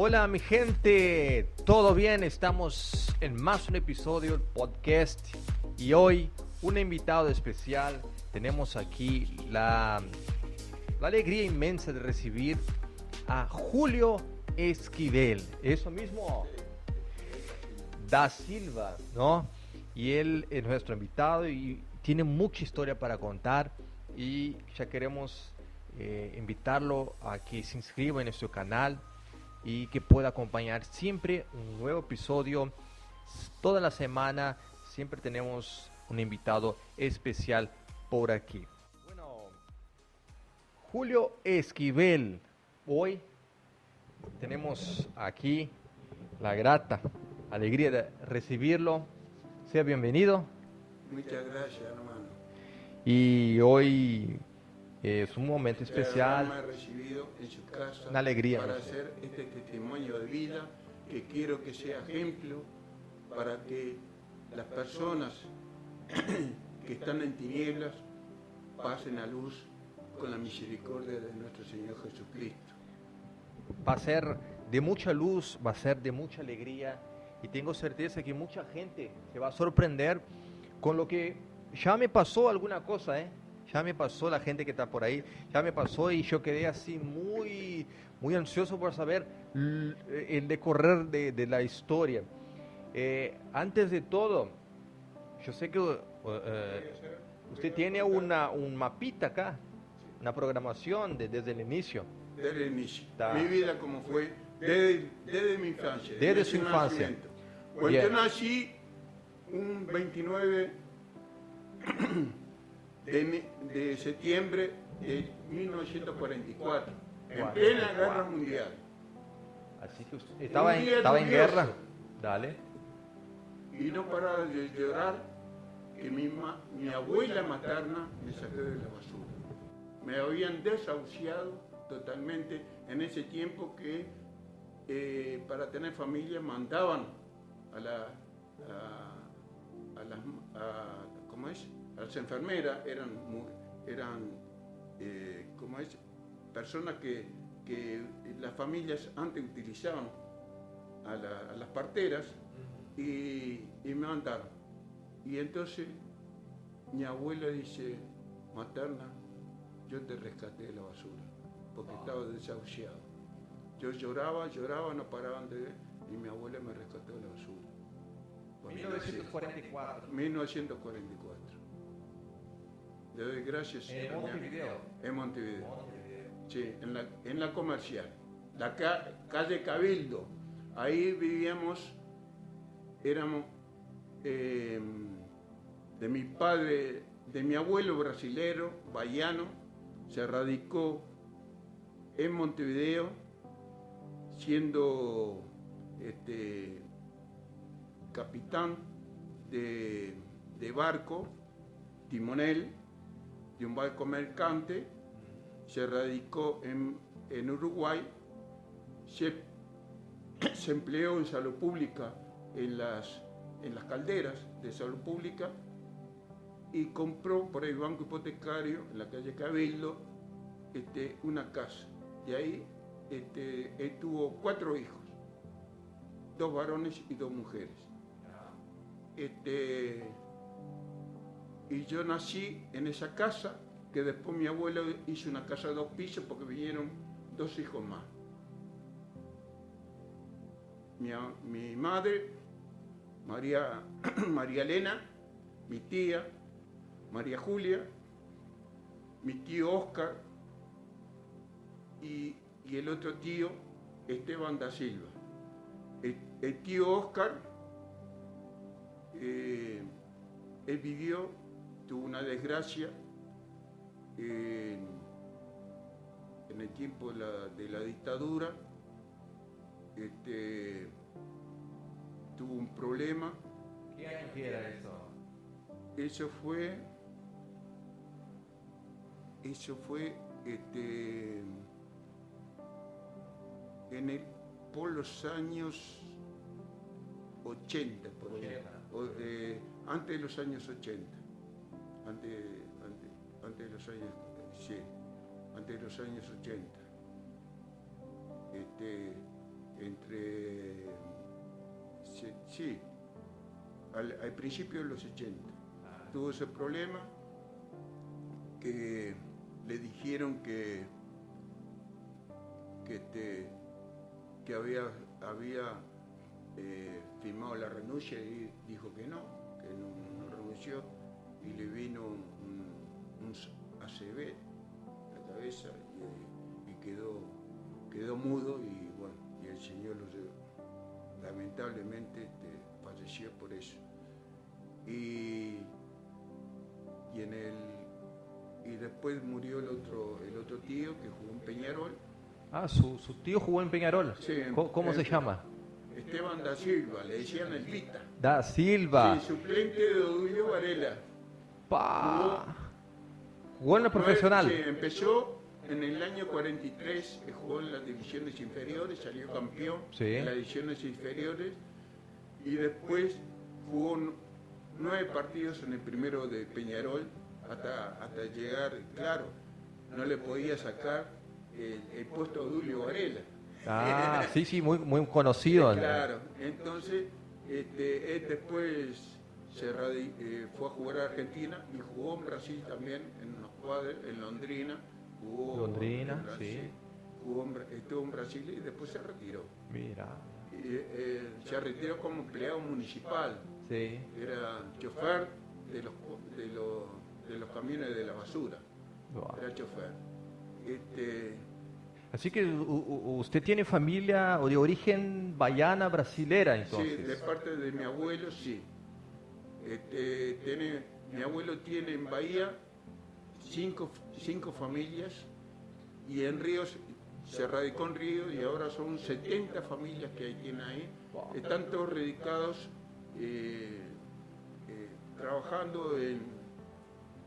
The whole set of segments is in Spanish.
Hola mi gente, ¿todo bien? Estamos en más un episodio del podcast y hoy un invitado especial. Tenemos aquí la alegría inmensa de recibir a Julio Esquivel, eso mismo, da Silva, ¿no? Y él es nuestro invitado y tiene mucha historia para contar y ya queremos invitarlo a que se inscriba en nuestro canal y que pueda acompañar siempre un nuevo episodio. Toda la semana siempre tenemos un invitado especial por aquí. Bueno, Julio Esquivel, hoy tenemos aquí la grata alegría de recibirlo. Sea bienvenido. Muchas gracias, hermano. Y hoy es un momento especial. Me ha recibido en su casa Una alegría, para no sé. hacer este testimonio de vida que quiero que sea ejemplo para que las personas que están en tinieblas pasen a luz con la misericordia de nuestro Señor Jesucristo. Va a ser de mucha luz, va a ser de mucha alegría y tengo certeza que mucha gente se va a sorprender con lo que ya me pasó alguna cosa, ya me pasó, la gente que está por ahí, ya me pasó y yo quedé así muy ansioso por saber el decorrer de la historia. Antes de todo, yo sé que usted tiene un mapita acá, una programación desde el inicio. Desde el inicio. Está. Mi vida como fue desde mi infancia. Desde su infancia. Nacimiento. Pues Bien. yo nací un 29 de septiembre de 1944, en Wow. plena guerra mundial. Así que usted estaba Un día en lluvioso. guerra. Dale. Y no paraba de llorar que mi abuela materna me sacó de la basura. Me habían desahuciado totalmente en ese tiempo que para tener familia mandaban a ¿cómo es? A las enfermeras, ¿cómo es? Personas que las familias antes utilizaban a las parteras y me mandaron. Y entonces mi abuela dice, materna, yo te rescaté de la basura, porque estaba desahuciado. Yo lloraba, no paraban de ver, y mi abuela me rescató de la basura. 1944. 1944. Le doy gracias. En Montevideo. En Montevideo. Sí, en la comercial. La calle Cabildo. Ahí vivíamos, éramos de mi padre, de mi abuelo brasilero, baiano, se radicó en Montevideo, siendo capitán de barco, timonel, de un barco mercante, se radicó en Uruguay, se empleó en salud pública, en las calderas de salud pública, y compró por el banco hipotecario, en la calle Cabildo, una casa. De ahí él tuvo 4 hijos, 2 varones y 2 mujeres. Y yo nací en esa casa, que después mi abuelo hizo una casa de 2 pisos porque vinieron 2 hijos más. Mi madre, María Elena, mi tía, María Julia, mi tío Oscar y el otro tío, Esteban da Silva. El tío Oscar, él vivió, tuvo una desgracia en el tiempo de la dictadura, tuvo un problema. ¿Qué año era eso? Eso fue por los años 80, por ahí. Antes de los años 80. Antes de los años, sí, antes de los años 80. entre, sí, al principio de los 80. Tuvo ese problema que le dijeron que había firmado la renuncia y dijo que no renunció, y le vino un ACV a la cabeza y quedó mudo, y bueno, y el señor lamentablemente falleció por eso. Y después murió el otro tío que jugó en Peñarol. Ah, su tío jugó en Peñarol. Sí, ¿Cómo se llama? Esteban da Silva, le decían el Vita. Da Silva. Sí, suplente de Odulio Varela. Jugó en la profesional. Sí, empezó en el año 43, jugó en las divisiones inferiores, salió campeón en las divisiones inferiores, y después jugó 9 partidos en el primero de Peñarol hasta llegar, claro, no le podía sacar el puesto a Odulio Varela. Sí, muy conocido. Claro, entonces él después fue a jugar a Argentina y jugó en Brasil también, en unos cuadros, en Londrina. Londrina, sí. Estuvo en Brasil y después se retiró. Mira. Se retiró como empleado municipal. Sí. Era chofer de los camiones de la basura. Wow. Era chofer. Así que usted tiene familia o de origen baiana brasilera, entonces. Sí, de parte de mi abuelo, sí. Mi abuelo tiene en Bahía 5 familias, y en Ríos se radicó en Río, y ahora son 70 familias que tienen ahí. Wow. Están todos radicados trabajando en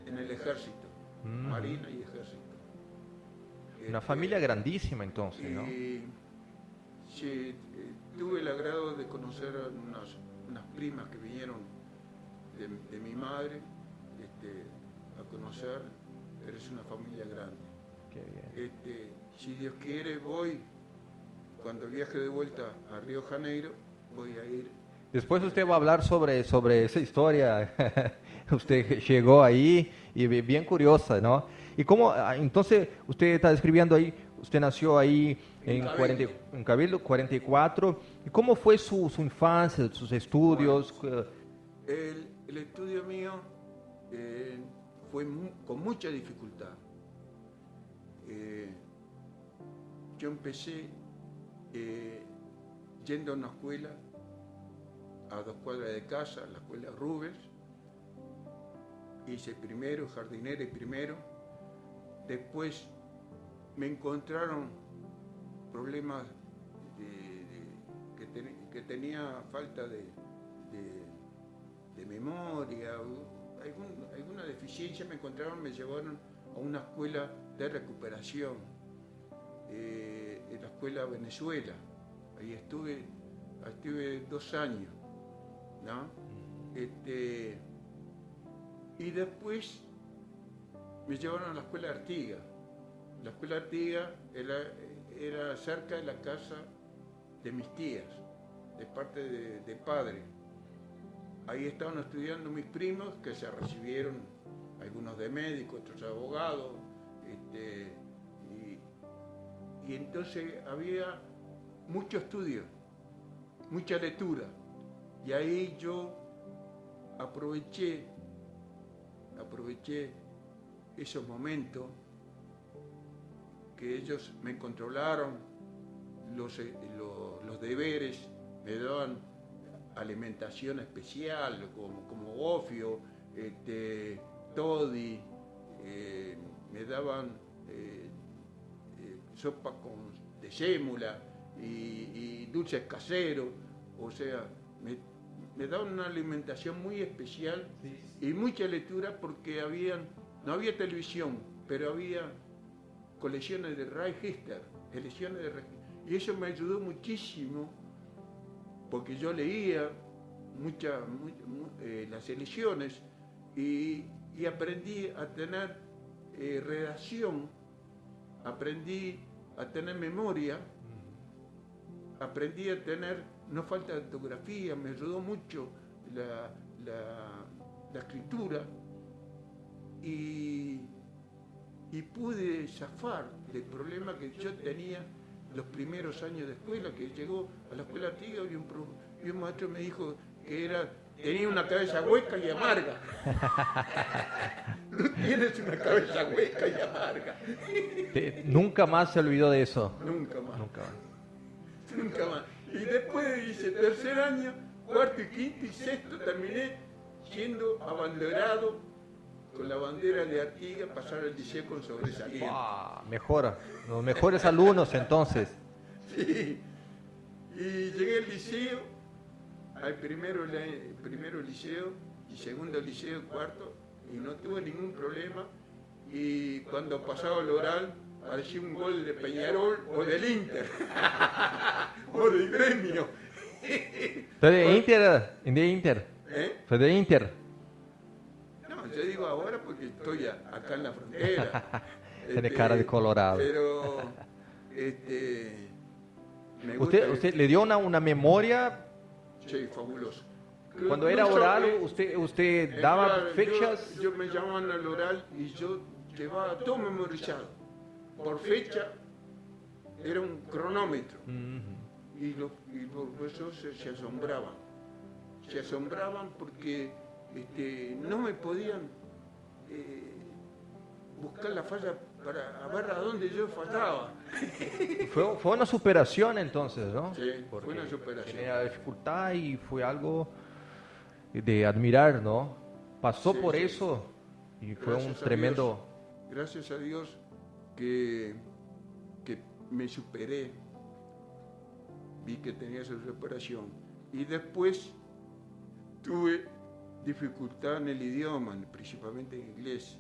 el ejército, marina y ejército. Una familia grandísima entonces, ¿no? Sí, tuve el agrado de conocer a unas primas que vinieron de mi madre a conocer, pero es una familia grande. Qué bien. Si Dios quiere, cuando viaje de vuelta a Río Janeiro, voy a ir. Después usted va a hablar sobre esa historia. Usted llegó ahí y bien curiosa, ¿no? Y cómo, entonces, usted está describiendo ahí, usted nació ahí en Cabildo, 44. ¿Y cómo fue su infancia, sus estudios? Bueno, el estudio mío fue con mucha dificultad. Yo empecé yendo a una escuela a 2 cuadras de casa, la escuela Rubens. Hice primero, jardinero y primero. Después me encontraron problemas que tenía falta de memoria, alguna deficiencia. Me encontraron, me llevaron a una escuela de recuperación, en la escuela Venezuela. Ahí estuve 2 años, ¿no? Y después me llevaron a la escuela Artigas. La escuela Artigas era cerca de la casa de mis tías, de parte de padre. Ahí estaban estudiando mis primos, que se recibieron, algunos de médicos, otros de abogados, y entonces había mucho estudio, mucha lectura, y ahí yo aproveché esos momentos que ellos me controlaron los deberes, me daban alimentación especial como gofio, toddy, me daban sopa de sémula y dulces caseros, o sea, me daban una alimentación muy especial y mucha lectura, porque no había televisión, pero había colecciones de Register, y eso me ayudó muchísimo, porque yo leía las ediciones y aprendí a tener aprendí a tener memoria, aprendí a tener, no falta de ortografía, me ayudó mucho la escritura y pude zafar del problema que yo tenía los primeros años de escuela, que llegó a la escuela antigua y un maestro me dijo que tenía una cabeza hueca y amarga. No tienes una cabeza hueca y amarga. Nunca más se olvidó de eso. Nunca más. Nunca más. Nunca más. Y después hice tercer año, cuarto y quinto y sexto, terminé siendo abanderado con la bandera de Artigas, pasar al liceo con sobresaliente. Mejor, los mejores alumnos entonces. Sí. Y llegué al liceo, al primero liceo y segundo liceo, cuarto, y no tuve ningún problema. Y cuando pasaba el oral, parecía un gol de Peñarol o del Inter, o del Gremio. ¿Fue de Inter? ¿Fue de Inter? No, yo digo ahora porque estoy acá en la frontera. Tiene cara de colorado. Pero, me gusta. ¿Usted le dio una memoria? Sí, fabuloso. Cuando era oral, usted daba fechas. Yo me llamaban al oral y yo llevaba todo memorizado. Por fecha era un cronómetro. Y los profesores se asombraban. Se asombraban porque no me podían buscar la falla para ver a dónde yo fallaba. Fue una superación entonces, ¿no? Sí, porque fue una superación. tenía dificultad y fue algo de admirar, ¿no? Pasó por sí. eso y fue Gracias un tremendo... Gracias a Dios que me superé, vi que tenía esa superación. Y después tuve dificultad en el idioma, principalmente en inglés,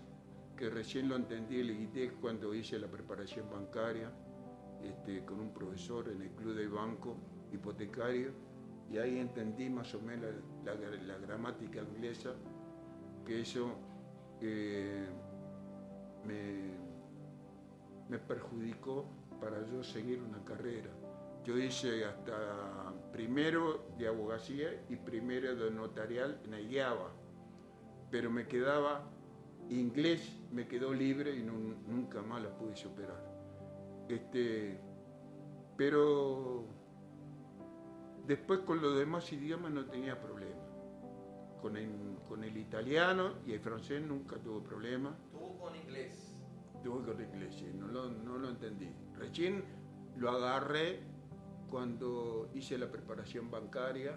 que recién lo entendí el inglés cuando hice la preparación bancaria con un profesor en el club de banco hipotecario, y ahí entendí más o menos la gramática inglesa, que eso me perjudicó para yo seguir una carrera. Yo hice hasta primero de abogacía y primero de notarial en Ayava, pero me quedaba inglés, me quedó libre y nunca más la pude superar. Pero después con los demás idiomas no tenía problema. Con el italiano y el francés nunca tuve problema. ¿Tuvo con inglés? Tuve con inglés, sí, no lo entendí. Recién lo agarré cuando hice la preparación bancaria,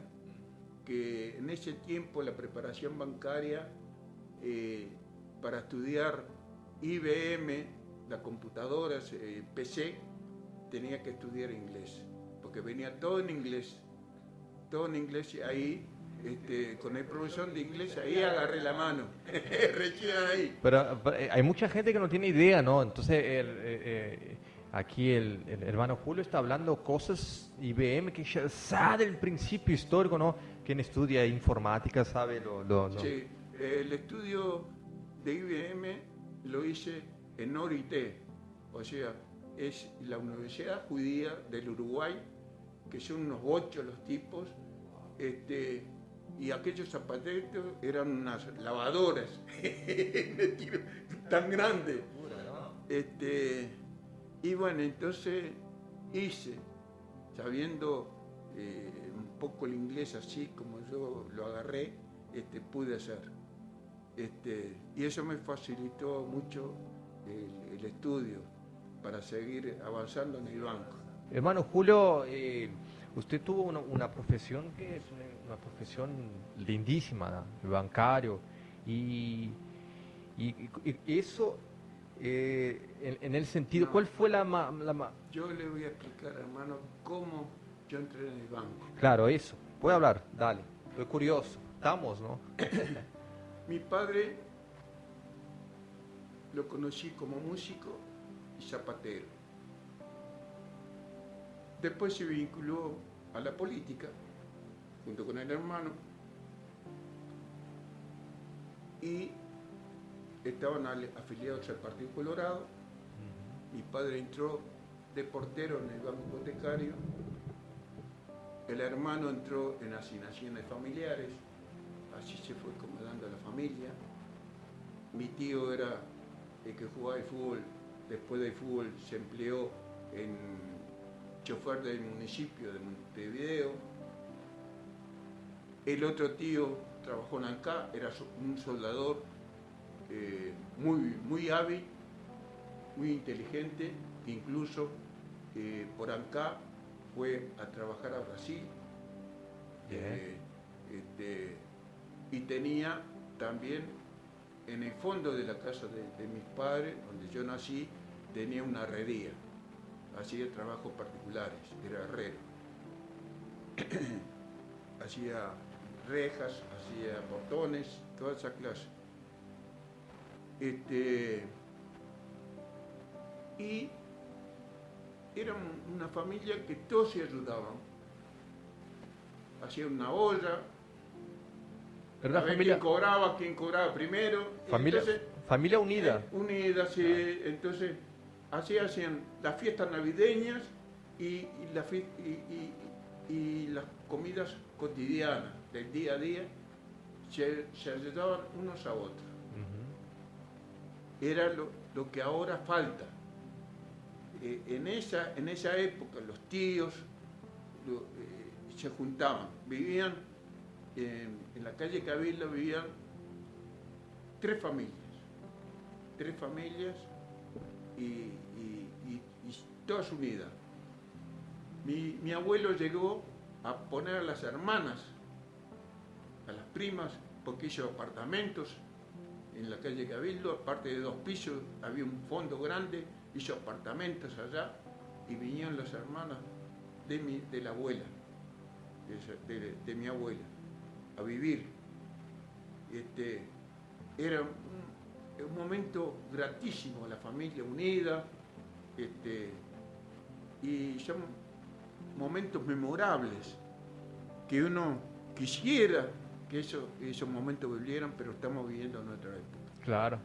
que en ese tiempo la preparación bancaria para estudiar IBM, las computadoras, PC, tenía que estudiar inglés, porque venía todo en inglés, y ahí, con el profesor de inglés, ahí agarré la mano, recién ahí. Pero hay mucha gente que no tiene idea, ¿no? Entonces, aquí el hermano Julio está hablando cosas IBM que ya sabe del principio histórico, ¿no? Quien estudia informática sabe lo. Sí, el estudio de IBM lo hice en Orité, o sea, es la Universidad Judía del Uruguay, que son unos bochos los tipos, y aquellos zapateros eran unas lavadoras tan grandes. Y bueno, entonces hice, sabiendo un poco el inglés así como yo lo agarré, pude hacer. Y eso me facilitó mucho el estudio para seguir avanzando en el banco. Hermano Julio, usted tuvo una profesión que es una profesión lindísima, ¿no? El bancario, y eso, en el sentido, ¿cuál fue Yo le voy a explicar, hermano, cómo yo entré en el banco. Claro, eso. Puede hablar, dale. Estoy curioso. Estamos, ¿no? Mi padre lo conocí como músico y zapatero. Después se vinculó a la política, junto con el hermano, y estaban afiliados al Partido Colorado. Mi padre entró de portero en el banco hipotecario el hermano entró en asignaciones familiares, así se fue acomodando la familia. Mi tío era el que jugaba al fútbol, después del fútbol se empleó en chofer del municipio de Montevideo. El otro tío trabajó en ANCA, era un soldador muy hábil, muy inteligente, incluso por ANCA fue a trabajar a Brasil. Y tenía también en el fondo de la casa de mis padres, donde yo nací, tenía una herrería, hacía trabajos particulares, era herrero. Hacía rejas, hacía portones, toda esa clase. Y era una familia que todos se ayudaban. Hacían una olla, Era una a ver familia, quién cobraba primero. familia, Entonces, familia unida. unida, sí. Entonces, así hacían las fiestas navideñas y las comidas cotidianas del día a día, se ayudaban unos a otros. Ujú. Era lo que ahora falta. En esa época los tíos se juntaban, vivían en la calle Cabildo, vivían tres familias y todas unidas. Mi abuelo llegó a poner a las hermanas, a las primas, porque hizo apartamentos en la calle Cabildo, aparte de 2 pisos, había un fondo grande, hizo apartamentos allá y vinieron las hermanas de la abuela, de mi abuela, a vivir. Era un momento gratísimo, la familia unida, y son momentos memorables que uno quisiera que esos momentos volvieran, pero estamos viviendo en nuestra época. Claro.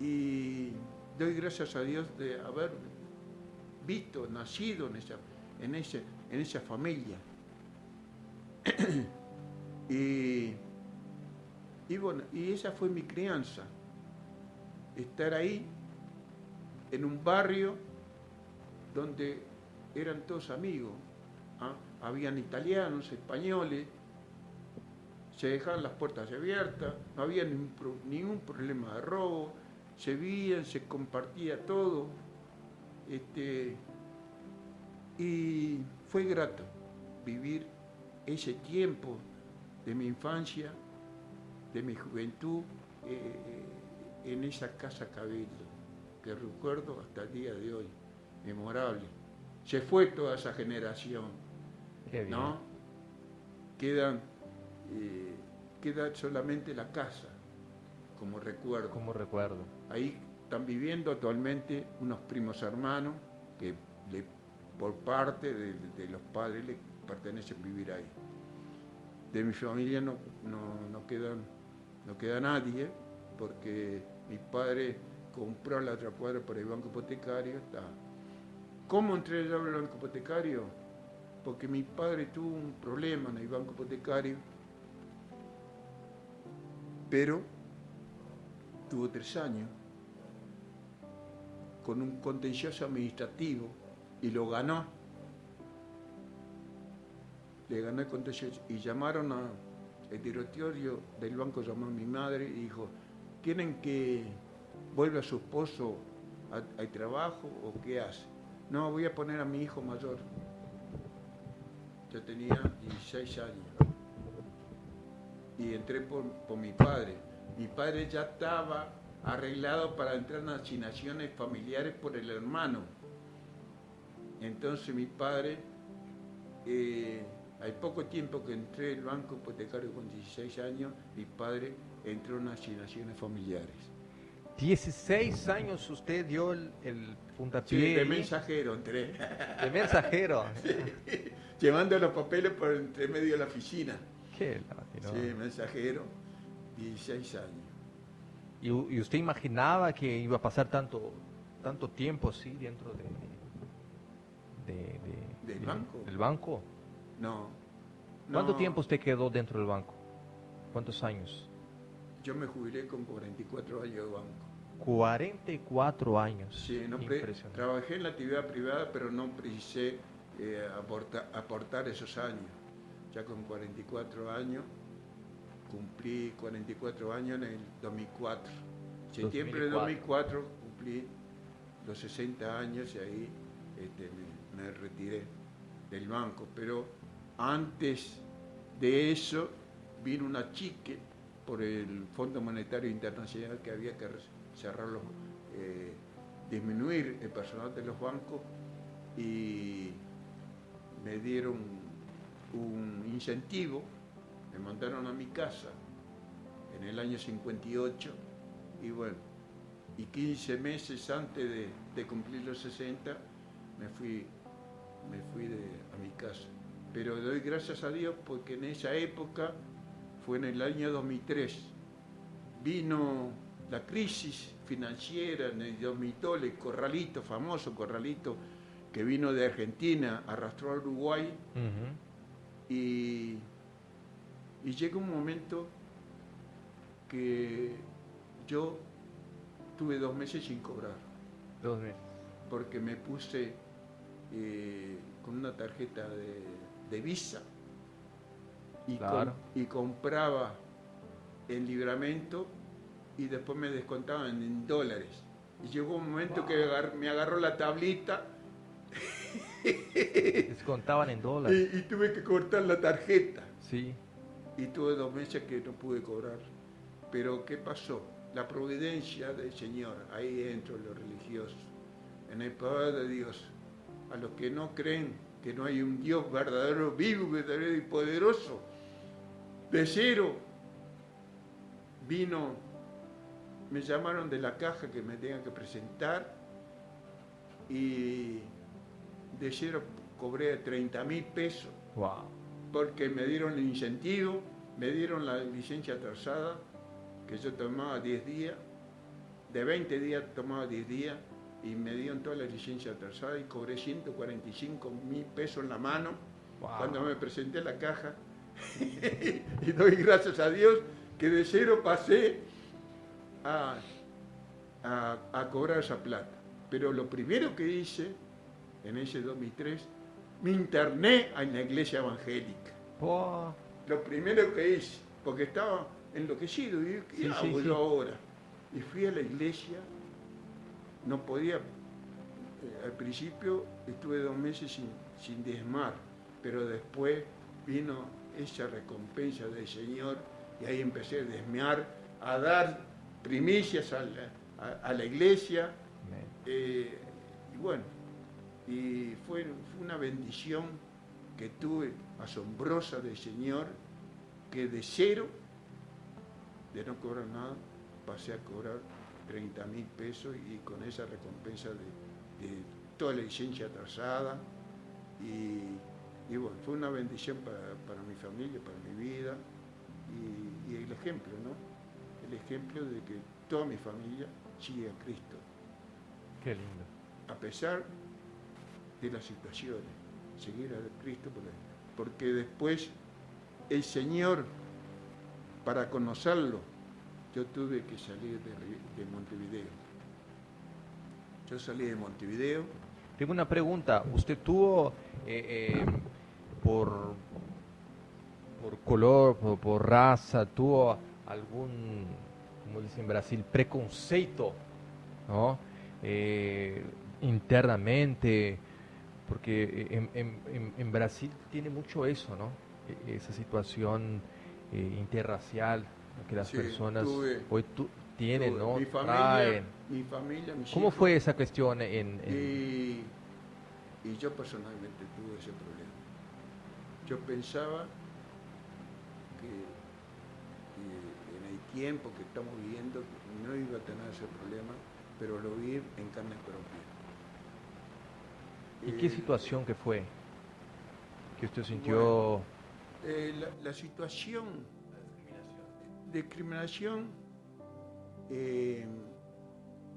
Y doy gracias a Dios de haber visto, nacido en esa familia. y bueno, y esa fue mi crianza, estar ahí en un barrio donde eran todos amigos. Habían italianos, españoles, se dejaban las puertas abiertas, no había ningún problema de robo, se veían, se compartía todo, y fue grato vivir ese tiempo de mi infancia, de mi juventud, en esa casa Cabildo, que recuerdo hasta el día de hoy, memorable. Se fue toda esa generación, Qué bien. ¿no? Queda solamente la casa como recuerdo. Como recuerdo. Ahí están viviendo actualmente unos primos hermanos que por parte de los padres le pertenecen vivir ahí. De mi familia no queda nadie, porque mi padre compró la otra cuadra por el banco hipotecario. ¿Cómo entré yo al banco hipotecario? Porque mi padre tuvo un problema en el banco hipotecario, pero tuvo 3 años con un contencioso administrativo y lo ganó. Le ganó el contencioso y llamaron al directorio del banco, llamó a mi madre y dijo: ¿quieren que vuelva su esposo al trabajo o qué hace? No, voy a poner a mi hijo mayor. Yo tenía 16 años y entré por mi padre. Mi padre ya estaba arreglado para entrar en asignaciones familiares por el hermano. Entonces mi padre, al poco tiempo que entré al banco hipotecario con 16 años, mi padre entró en asignaciones familiares. 16 años usted dio el puntapié. Sí, de ahí. mensajero entré. De mensajero. Sí, llevando los papeles por entre medio de la oficina. Qué lástima. Sí, mensajero, 16 años. ¿Y usted imaginaba que iba a pasar tanto tiempo así dentro ¿Del banco? del banco? No. ¿Cuánto No, tiempo usted quedó dentro del banco? ¿Cuántos años? yo me jubilé con 44 años de banco. 44 años. Sí, Impresionante. trabajé en la actividad privada, pero no precisé aportar esos años. Ya con 44 años, cumplí 44 años en el 2004. Septiembre de 2004 cumplí los 60 años y ahí me retiré del banco. Pero antes de eso vino una chique por el Fondo Monetario Internacional que había que cerrar disminuir el personal de los bancos y me dieron un incentivo, me mandaron a mi casa en el año 58 y bueno, y 15 meses antes de cumplir los 60 me fui a mi casa. Pero doy gracias a Dios porque en esa época, fue en el año 2003, vino la crisis financiera en el 2002, el corralito, famoso corralito, que vino de Argentina, arrastró a Uruguay, y llegó un momento que yo tuve 2 meses sin cobrar. 2 meses. Porque me puse con una tarjeta de Visa y, claro. y compraba en Libramento y después me descontaban en dólares. Y llegó un momento que me agarró la tablita Descontaban en dólares. y tuve que cortar la tarjeta. Sí. Y tuve 2 meses que no pude cobrar. Pero ¿qué pasó? La providencia del Señor, ahí entro en lo religioso, en el poder de Dios. A los que no creen que no hay un Dios verdadero, vivo, verdadero y poderoso, de cero vino, me llamaron de la caja que me tengan que presentar y de cero cobré 30.000 pesos. Wow. Porque me dieron el incentivo, me dieron la licencia atrasada, que yo tomaba 10 días, de 20 días tomaba 10 días, y me dieron toda la licencia atrasada y cobré 145.000 pesos en la mano. Wow. Cuando me presenté a la caja. Y doy gracias a Dios que de cero pasé a cobrar esa plata. Pero lo primero que hice en ese 2003, me interné en la iglesia evangélica. Wow. Lo primero que hice, porque estaba enloquecido, y ¿qué hago yo ahora? Y fui a la iglesia, no podía, al principio estuve 2 meses sin diezmar, pero después vino esa recompensa del Señor y ahí empecé a diezmar, a dar primicias a la iglesia, y bueno, y fue una bendición que tuve asombrosa del Señor, que de cero, de no cobrar nada, pasé a cobrar 30.000 pesos y con esa recompensa de toda la licencia atrasada y bueno, fue una bendición para mi familia, para mi vida y el ejemplo, ¿no? El ejemplo de que toda mi familia sigue a Cristo. Qué lindo. A pesar de las situaciones, seguir a Cristo porque después el Señor, para conocerlo, yo tuve que salir de Montevideo. Yo salí de Montevideo. Tengo una pregunta. ¿Usted tuvo por color, por raza, tuvo algún, como dicen en Brasil, preconceito, ¿no? Internamente? Porque en Brasil tiene mucho eso, ¿no? Esa situación interracial, que las personas hoy tienen, ¿no? Mi familia, mis ¿Cómo hijos, fue esa cuestión Y yo personalmente tuve ese problema. Yo pensaba que en el tiempo que estamos viviendo no iba a tener ese problema, pero lo vi en carne propia. ¿Y qué situación que fue? ¿Que usted sintió? Bueno, la situación, discriminación,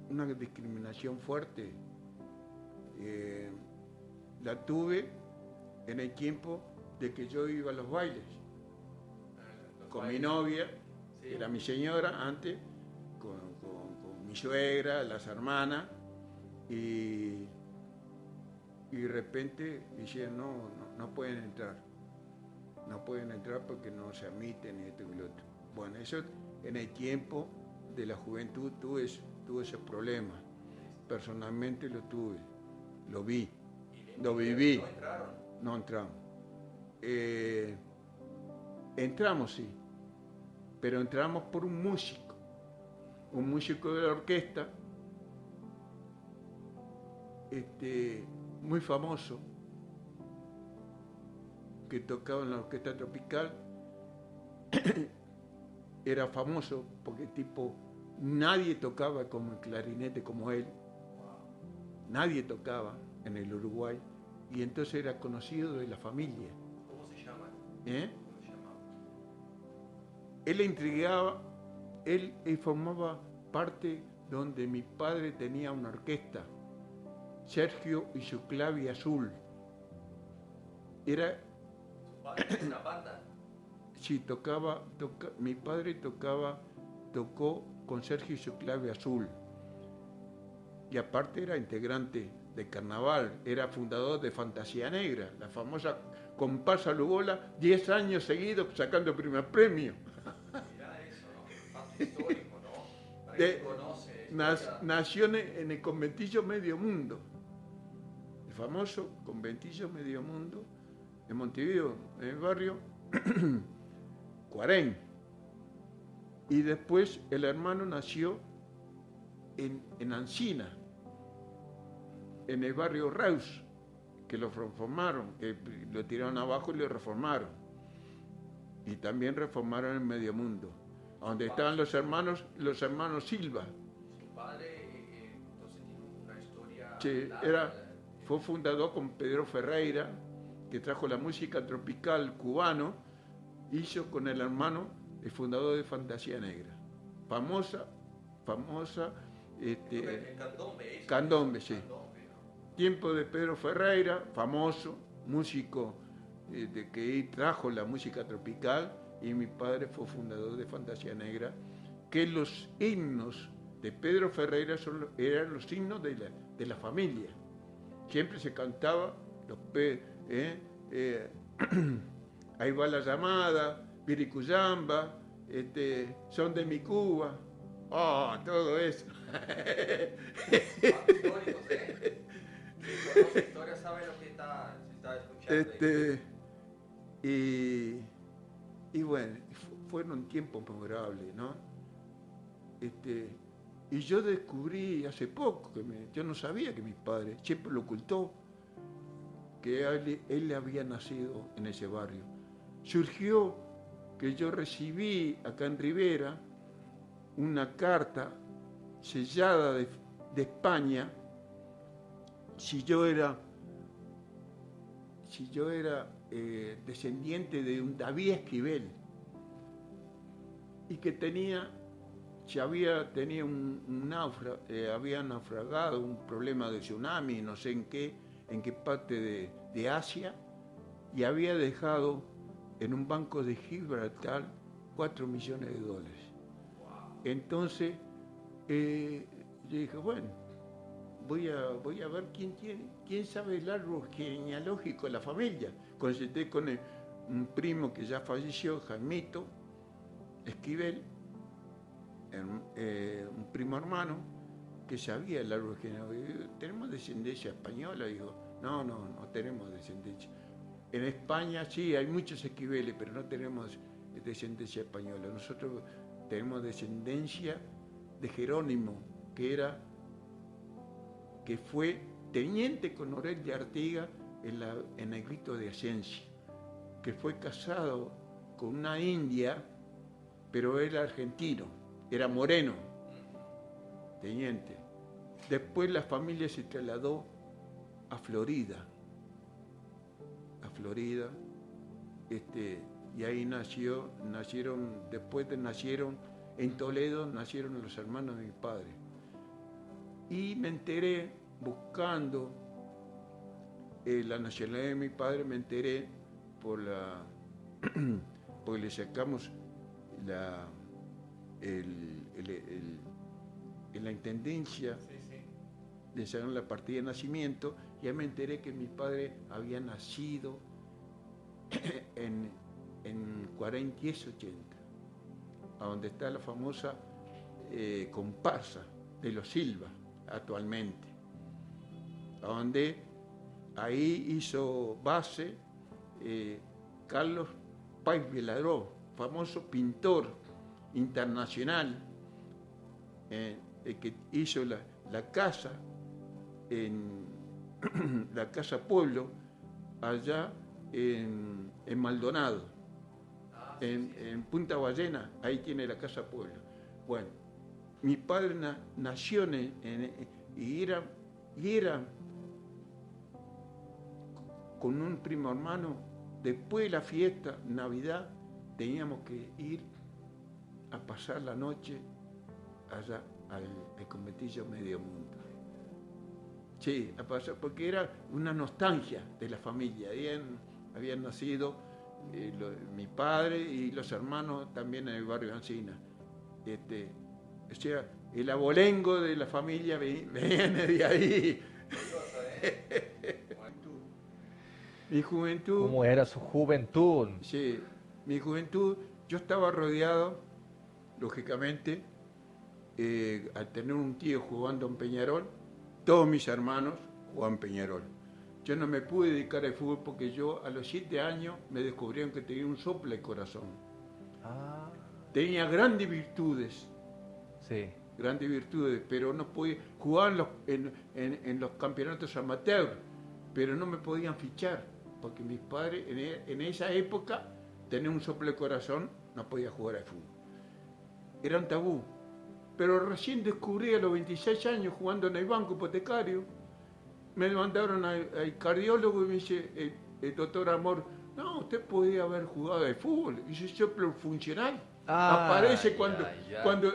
una discriminación fuerte. la tuve en el tiempo de que yo iba a los bailes. Con mi novia, Sí. que era mi señora antes, con mi suegra, las hermanas, y de repente dijeron, no pueden entrar. No pueden entrar porque no se admiten y esto y lo otro. Bueno, eso en el tiempo de la juventud tuve ese problema. Personalmente lo tuve, lo vi, lo viví. ¿No entraron? No entramos. Entramos, sí, pero entramos por un músico de la orquesta, muy famoso, que tocaba en la orquesta tropical. Era famoso porque nadie tocaba como el clarinete como él, nadie tocaba en el Uruguay, y entonces era conocido de la familia. ¿Cómo se llama? ¿Eh? ¿Cómo se llama? Él intrigaba, él formaba parte donde mi padre tenía una orquesta, Sergio y su clave azul. Era ¿Una banda? Sí, mi padre tocó con Sergio y su clave azul. Y aparte era integrante de carnaval, era fundador de Fantasía Negra, la famosa comparsa Lugola, 10 años seguidos sacando el primer premio. Mirá eso, ¿no? Fato histórico, ¿no? Nadie conoce. Nació en el conventillo Medio Mundo, el famoso conventillo Medio Mundo, en Montevideo, en el barrio Cuarén. Y después el hermano nació en Ancina, en el barrio Reus, que lo reformaron, que lo tiraron abajo y lo reformaron. Y también reformaron el Medio Mundo, donde estaban los hermanos Silva. Su padre, entonces tiene una historia. Sí, larga. fue fundador con Pedro Ferreira, que trajo la música tropical cubano, hizo con el hermano el fundador de Fantasía Negra. Famosa, El candombe, ¿eso? Candombe, sí. Candombe, ¿no? Tiempo de Pedro Ferreira, famoso, músico que trajo la música tropical, y mi padre fue fundador de Fantasía Negra, que los himnos de Pedro Ferreira eran los himnos de la familia. Siempre se cantaba ahí va la llamada, Viricuyamba, son de mi Cuba, todo eso. Históricos, ¿eh? Si conoce historia, sabe lo que se está escuchando. Y bueno, fueron tiempos memorables, ¿no? Y yo descubrí hace poco, yo no sabía que mi padre siempre lo ocultó, que él había nacido en ese barrio. Surgió que yo recibí acá en Rivera una carta sellada de España, si yo era descendiente de un David Esquivel, y que tenía había naufragado, un problema de tsunami, no sé en qué parte de Asia, y había dejado en un banco de Gibraltar $4 millones. Entonces yo dije, bueno, voy a ver quién sabe el árbol genealógico de la familia. Consulté con un primo que ya falleció, Jaimito Esquivel, un primo hermano, que sabía el árbol genealógico. ¿Tenemos descendencia española? Digo, no tenemos descendencia. En España sí, hay muchos Esquiveles, pero no tenemos descendencia española. Nosotros tenemos descendencia de Jerónimo, que fue teniente coronel de Artigas en el grito de Ascensi, que fue casado con una india, pero era argentino, era moreno, teniente. Después la familia se trasladó a Florida, y ahí nacieron en Toledo, nacieron los hermanos de mi padre. Y me enteré, buscando, la nacionalidad de mi padre me enteré porque le sacamos en la intendencia, le sacaron la partida de nacimiento, y ya me enteré que mi padre había nacido en 40-80, a donde está la famosa comparsa de los Silva actualmente, a donde ahí hizo base Carlos Páez Vilaró, famoso pintor internacional, que hizo la casa la Casa Pueblo allá en Maldonado, en Punta Ballena, ahí tiene la Casa Pueblo. Bueno, mi padre nació y era con un primo hermano. Después de la fiesta, Navidad, teníamos que ir a pasar la noche allá al conventillo Medio Mundo. Sí, a pasar, porque era una nostalgia de la familia. Habían nacido mi padre y los hermanos también en el barrio Ancina. O sea, el abolengo de la familia viene de ahí. Mi juventud... ¿Cómo era su juventud? Sí, mi juventud, yo estaba rodeado, lógicamente, al tener un tío jugando en Peñarol, todos mis hermanos jugaban en Peñarol. Yo no me pude dedicar al fútbol porque yo a los 7 años me descubrieron que tenía un sople de corazón. Ah. Tenía grandes virtudes. Sí. Grandes virtudes, pero no podía jugar en los campeonatos amateur, pero no me podían fichar, porque mis padres en esa época tener un sople de corazón no podía jugar al fútbol. Era un tabú. Pero recién descubrí a los 26 años jugando en el banco hipotecario, me mandaron al cardiólogo y me dice, el doctor Amor, no, usted podía haber jugado al fútbol, y ese sople funcional. Aparece cuando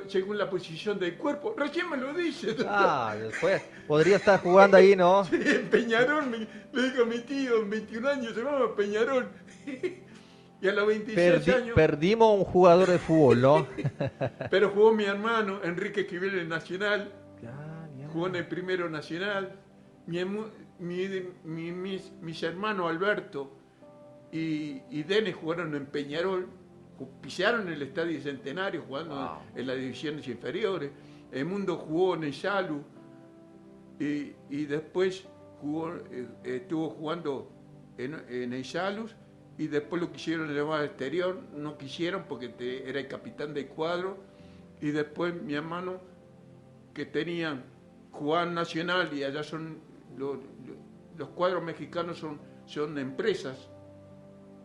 según la posición del cuerpo. Recién me lo dice. Después podría estar jugando ahí, ¿no? Sí, en Peñarol, me dijo mi tío, en 21 años se llamaba Peñarol. Y a los 26 años... Perdimos un jugador de fútbol, ¿no? Pero jugó mi hermano, Enrique Esquivel, en el Nacional. Jugó en el Primero Nacional. Mis hermanos Alberto y Denis jugaron en Peñarol. Pisaron el Estadio Centenario jugando en las divisiones inferiores. El Mundo jugó en el Salus y después estuvo jugando en el Salus, y después lo quisieron llevar al exterior, no quisieron porque era el capitán del cuadro, y después mi hermano, que tenían jugado Nacional, y allá son los cuadros mexicanos son empresas,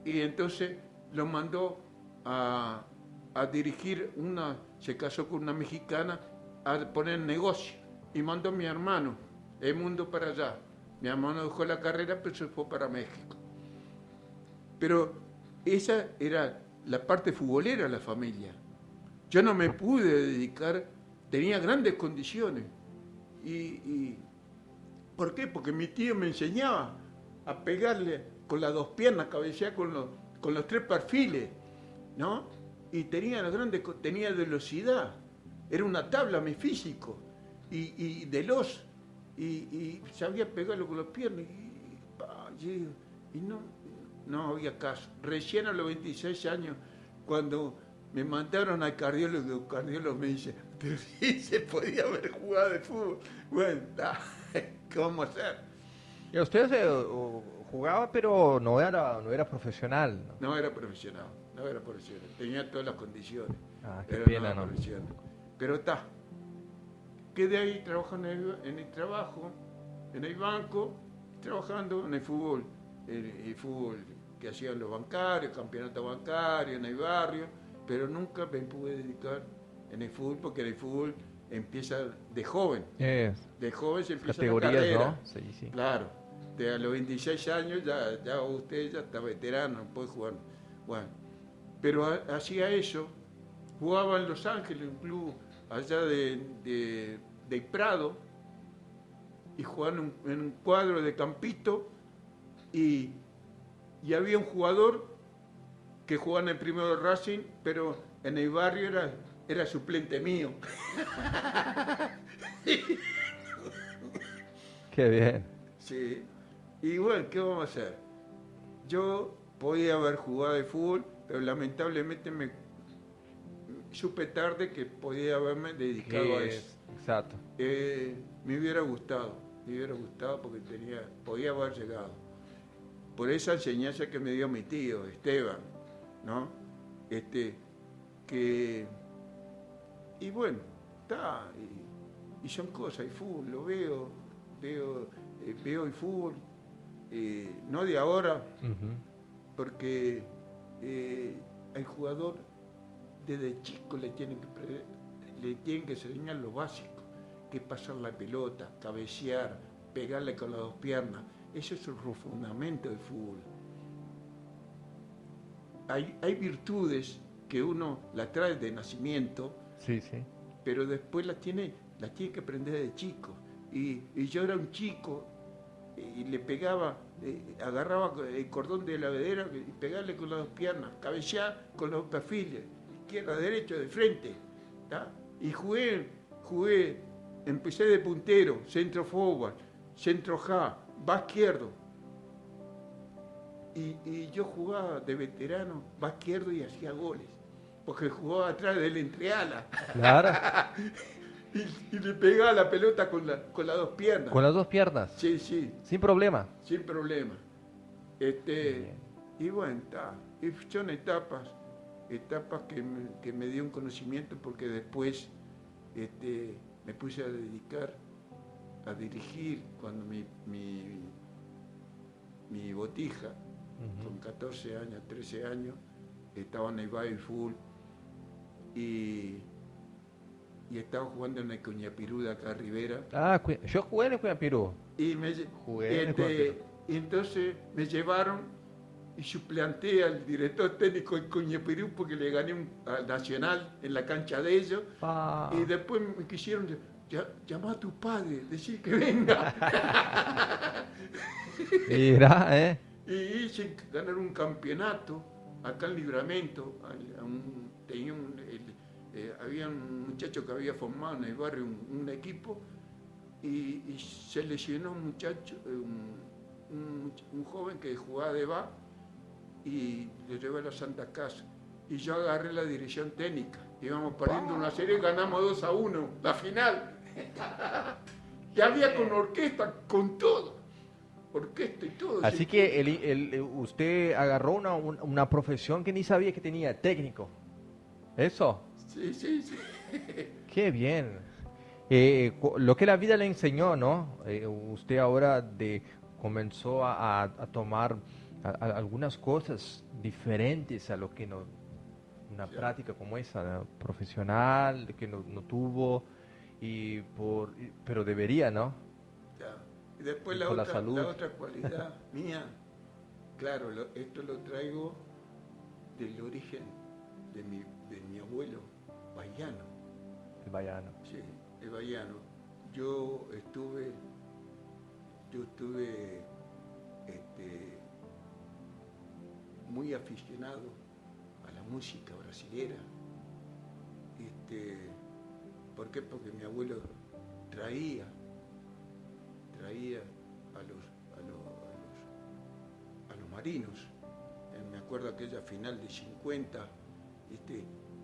y entonces lo mandó a dirigir se casó con una mexicana, a poner negocio, y mandó a mi hermano, el Mundo, para allá. Mi hermano dejó la carrera, pero se fue para México. Pero esa era la parte futbolera de la familia. Yo no me pude dedicar, tenía grandes condiciones. ¿Por qué? Porque mi tío me enseñaba a pegarle con las dos piernas, cabecear con los 3 perfiles, ¿no? Y tenía velocidad, era una tabla mi físico, y sabía pegarlo con las piernas, y no había caso. Recién a los 26 años, cuando me mandaron al cardiólogo, el cardiólogo me dice, pero sí se podía haber jugado de fútbol. Bueno, ¿cómo hacer? Y usted jugaba, pero no era profesional, ¿no? No era profesional. Tenía todas las condiciones. Qué pena, ¿no? Pero quedé ahí trabajando en el trabajo, en el banco, trabajando en el fútbol. El fútbol que hacían los bancarios, campeonato bancario en el barrio, pero nunca me pude dedicar en el fútbol, porque en el fútbol empieza de joven. De joven se empieza la carrera. ¿No? Sí. Claro. A los 26 años ya usted ya está veterano, no puede jugar. Bueno, pero hacía eso. Jugaba en Los Ángeles, un club allá de Prado, y jugaba en un cuadro de campito, y había un jugador que jugaba en el primero de Racing, pero en el barrio era suplente mío. Qué bien. Sí. Y bueno, ¿qué vamos a hacer? Yo podía haber jugado de fútbol, pero lamentablemente me supe tarde que podía haberme dedicado a eso. Exacto. Me hubiera gustado porque podía haber llegado. Por esa enseñanza que me dio mi tío, Esteban, ¿no? Y bueno, está, y son cosas, el fútbol, lo veo el fútbol, no de ahora, porque al jugador desde chico le tienen que enseñar lo básico, que es pasar la pelota, cabecear, pegarle con las dos piernas. Eso es el fundamento del fútbol. Hay virtudes que uno las trae de nacimiento, Sí, sí. pero después las tiene que aprender de chico. Y yo era un chico y le pegaba, agarraba el cordón de la vedera y pegarle con las dos piernas, cabecear con los dos perfiles, izquierda, derecha, de frente. ¿Tá? Y jugué, empecé de puntero, centro forward, centro half, va izquierdo. Y yo jugaba de veterano, va izquierdo y hacía goles, porque jugaba atrás del entreala. Claro. y le pegaba la pelota con las dos piernas. Con las dos piernas. Sí, sí. Sin problema. Sin problema. Y bueno, y son etapas que me dio un conocimiento, porque después me puse a dedicar a dirigir cuando mi botija, con 14 años, 13 años, estaba en el baile full y estaba jugando en el Cuñapirú de acá Rivera. Ah, yo jugué en el Cuñapirú. Y entonces me llevaron y suplanté al director técnico del Cuñapirú porque le gané al Nacional en la cancha de ellos. Y después me quisieron llamar a tu padre, decir que venga. Mira, Y hice ganar un campeonato acá en Livramento. Había un muchacho que había formado en el barrio un equipo y se lesionó un muchacho, un joven que jugaba de ba y le llevé a la Santa Casa. Y yo agarré la dirección técnica. Íbamos perdiendo una serie y ganamos 2-1, la final. Y había con orquesta, con todo. Orquesta y todo. Así que usted agarró una profesión que ni sabía que tenía, técnico. ¿Eso? Sí, sí, sí. Qué bien. Lo que la vida le enseñó, ¿no? Usted ahora comenzó a tomar algunas cosas diferentes a lo que una práctica como esa, ¿no? Profesional, que no tuvo, pero debería, ¿no? Ya. Y después por la salud. La otra cualidad mía, claro, esto lo traigo del origen de mi abuelo, Bayano. El Bayano. Sí, el Bayano. Yo estuve muy aficionado a la música brasilera. ¿Por qué? Porque mi abuelo traía a los marinos. Me acuerdo aquella final de 50,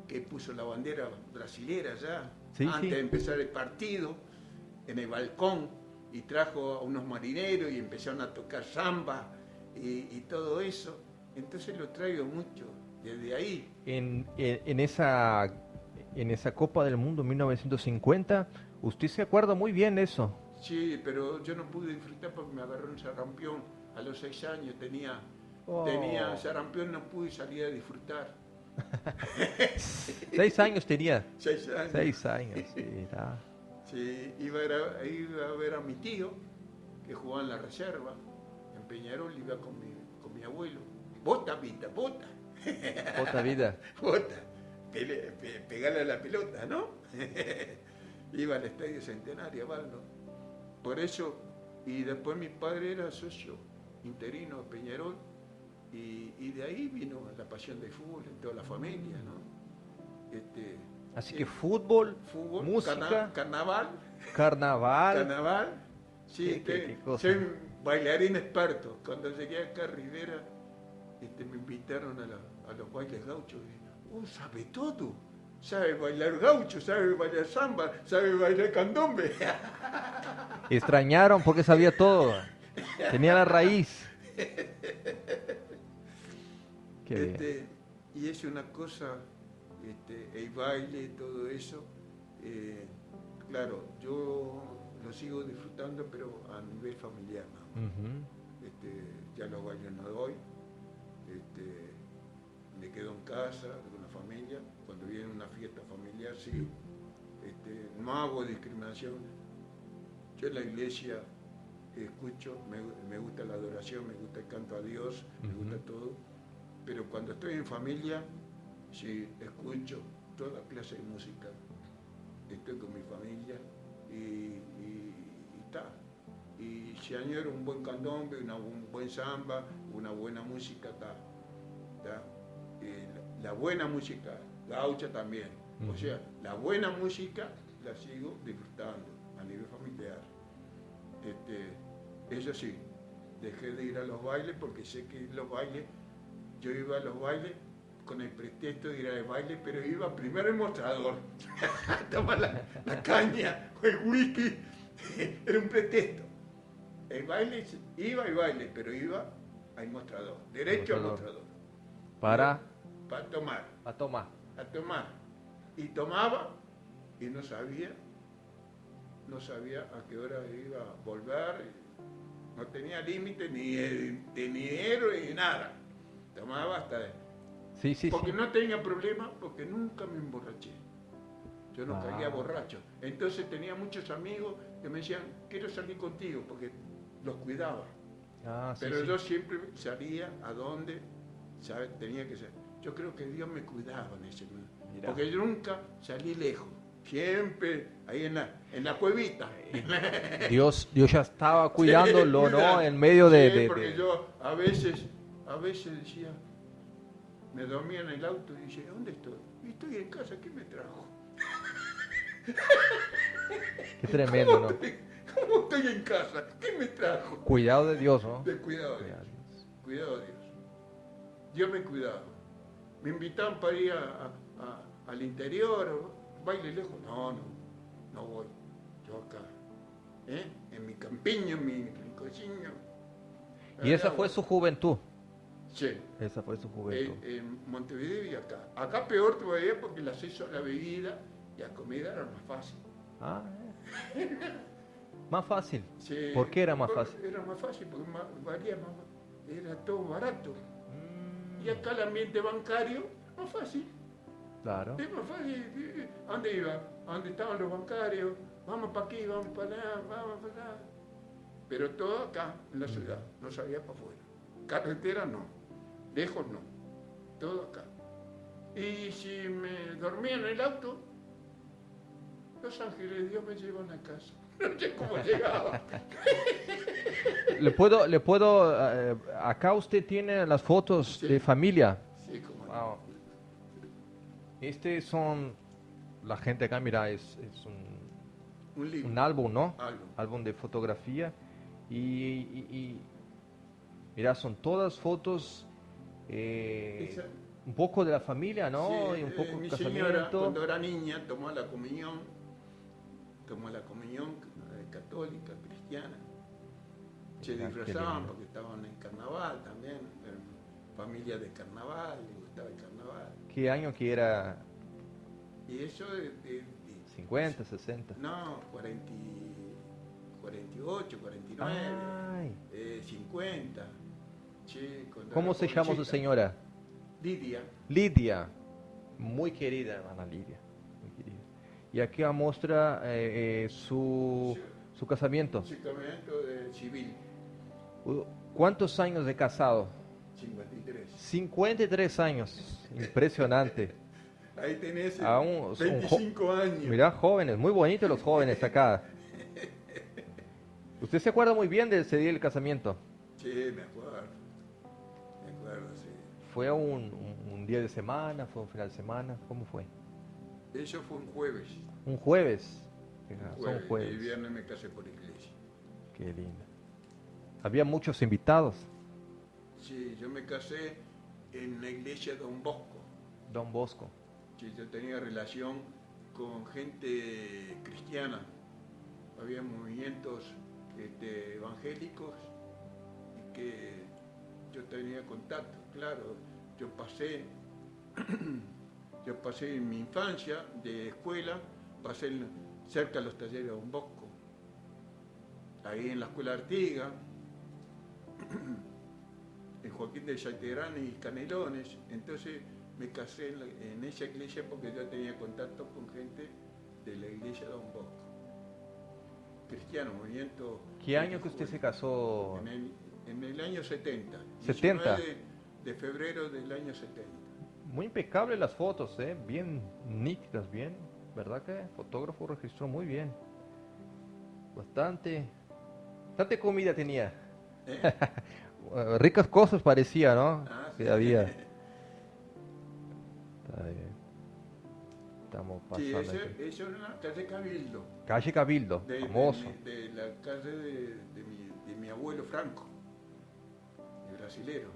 que puso la bandera brasilera ya, sí, antes sí. de empezar el partido, en el balcón, y trajo a unos marineros y empezaron a tocar samba y todo eso. Entonces lo traigo mucho desde ahí. En esa Copa del Mundo 1950, usted se acuerda muy bien de eso. Sí, pero yo no pude disfrutar porque me agarró un sarampión a los 6 años, tenía sarampión, no pude salir a disfrutar. 6 años tenía. 6 años. 6 años, sí, está. Sí, iba a ver a mi tío, que jugaba en la reserva, en Peñarol, iba con mi abuelo. Bota, Vita, bota. Otra vida. Bota. Pegarle a la pelota, ¿no? Iba al Estadio Centenario, Valdo. Por eso, y después mi padre era socio interino de Peñarol, y de ahí vino la pasión del fútbol en toda la familia, ¿no? Así que fútbol, Fútbol, música, carnaval, carnaval. sí, Qué cosa. soy un bailarín experto. Cuando llegué acá a Rivera, me invitaron a los bailes gauchos. Y, sabe todo, sabe bailar gaucho, sabe bailar samba, sabe bailar candombe. Extrañaron porque sabía todo. Tenía la raíz. Qué bien. Y es una cosa, el baile, todo eso, claro, yo lo sigo disfrutando, pero a nivel familiar, ¿no? Ya los bailes no doy, me quedo en casa con la familia, cuando viene una fiesta familiar, sí, no hago discriminación. Yo en la iglesia escucho, me gusta la adoración, me gusta el canto a Dios, me gusta todo, pero cuando estoy en familia, sí, escucho toda clase de música, estoy con mi familia y está. Y si añoro un buen candombe, un buen samba, una buena música, está. La buena música, gaucha también. O sea, la buena música la sigo disfrutando a nivel familiar. Eso sí, dejé de ir a los bailes porque sé que los bailes, yo iba a los bailes con el pretexto de ir al baile, pero iba primero al mostrador a tomar la caña o el whisky, era un pretexto. El baile, iba al baile, pero iba al mostrador, derecho al mostrador. Para tomar. a tomar. A tomar. Y tomaba y no sabía a qué hora iba a volver, no tenía límite ni de dinero ni nada. Tomaba hasta... porque no tenía problema, porque nunca me emborraché. Yo no caía borracho. Entonces tenía muchos amigos que me decían, quiero salir contigo, porque los cuidaba. Pero yo siempre salía a donde tenía que ser. Yo creo que Dios me cuidaba en ese momento. Porque yo nunca salí lejos. Siempre ahí en la cuevita. Dios ya estaba cuidándolo, sí, ¿no? En medio de... porque yo a veces decía, me dormía en el auto y decía, ¿dónde estoy? Y estoy en casa, ¿qué me trajo? Qué tremendo, ¿no? ¿Cómo estoy en casa? ¿Qué me trajo? Cuidado de Dios, ¿no? Cuidado de Dios. Cuidado de Dios. Dios me cuidaba. Me invitaban para ir al interior, baile lejos. No voy. Yo acá, en mi campiño, en mi rinconcillo. ¿Y esa fue su juventud? Sí. Esa fue su juventud. En Montevideo y acá. Acá peor todavía porque el acceso a la bebida y a comida era más fácil. Más fácil. Sí. ¿Por qué era más fácil? Era más fácil porque valía más, era todo barato. Y acá el ambiente bancario, más fácil. Claro. Es más fácil. ¿A dónde iba? ¿A dónde estaban los bancarios? Vamos para aquí, vamos para allá, vamos para allá. Pero todo acá, en la ciudad, no salía para afuera. Carretera no, lejos no, todo acá. Y si me dormía en el auto, los ángeles de Dios me llevan a casa. No sé cómo llegaba. ¿Le puedo, acá usted tiene las fotos de familia? Sí, como wow. Son, la gente acá, mira, es un álbum, ¿no? Álbum de fotografía. Y mira, son todas fotos, un poco de la familia, ¿no? Sí, y un poco mi casamiento. señora, cuando era niña, tomó la comunión católica, cristiana. Se disfrazaban porque estaban en carnaval también, familia de carnaval, les gustaba el carnaval. ¿Qué año que era? Y eso de 50, 60. No, 48, 49, 50. Sí, ¿Cómo se llama su señora? Lidia. Lidia, muy querida hermana Lidia, muy querida. Y aquí muestra su casamiento. Su casamiento civil. ¿Cuántos años de casado? 53. 53 años, impresionante. Ahí tenés 25 años. Mirá, jóvenes, muy bonitos los jóvenes acá. ¿Usted se acuerda muy bien de ese día del casamiento? Sí, me acuerdo, sí. ¿Fue un día de semana? ¿Fue un final de semana? ¿Cómo fue? Eso fue un jueves. ¿Un jueves? Un Son jueves. Y jueves. el viernes me casé por iglesia. Qué lindo. ¿Había muchos invitados? Sí, yo me casé en la iglesia Don Bosco. Don Bosco. Sí, yo tenía relación con gente cristiana. Había movimientos evangélicos y que yo tenía contacto. Claro, yo pasé en mi infancia de escuela, pasé cerca de los talleres de Don Bosco, ahí en la escuela Artiga, en Joaquín de Chaiterán y Canelones. Entonces me casé en esa iglesia porque yo tenía contacto con gente de la iglesia de Don Bosco. Cristiano, movimiento. ¿Qué año que usted se casó? En el año 70. 70. 19 de febrero del año 70. Muy impecable las fotos, bien nítidas, bien. ¿Verdad que el fotógrafo registró muy bien? Bastante comida tenía. ¿Eh? Ricas cosas parecía, ¿no? Sí. Que había. Está bien. Estamos Sí, pasando. eso era en la calle Cabildo. Calle Cabildo, famoso. De la calle de mi abuelo Franco, el brasilero.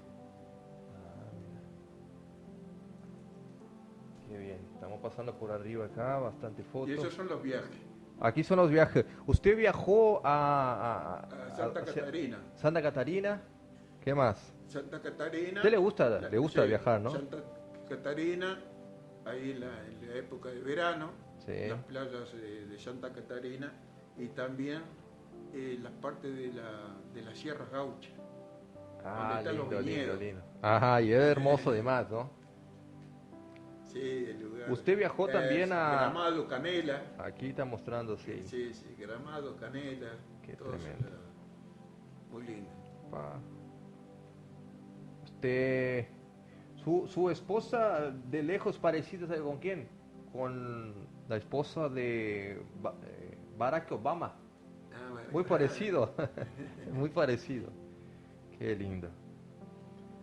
Qué bien. Estamos pasando por arriba acá, bastante fotos. Y esos son los viajes. Aquí son los viajes. ¿Usted viajó A Santa Catarina. Santa Catarina? ¿Qué más? Santa Catarina. ¿A usted le gusta sí, viajar, no? Santa Catarina, ahí en la época de verano, Sí. las playas de Santa Catarina y también las partes de la Sierra Gaucha. Ah, donde están los viñedos. lindo. Ajá, y es hermoso además, ¿no? Sí, el lugar. ¿Usted viajó también a...? Gramado, Canela. Aquí está mostrando, sí. Sí, Gramado, Canela. Qué todo eso tremendo. era muy lindo. Pa. Usted... Su esposa de lejos parecida, ¿sabe con quién? Con la esposa de Barack Obama. Ah, bueno. Muy parecido, muy parecido. Qué lindo.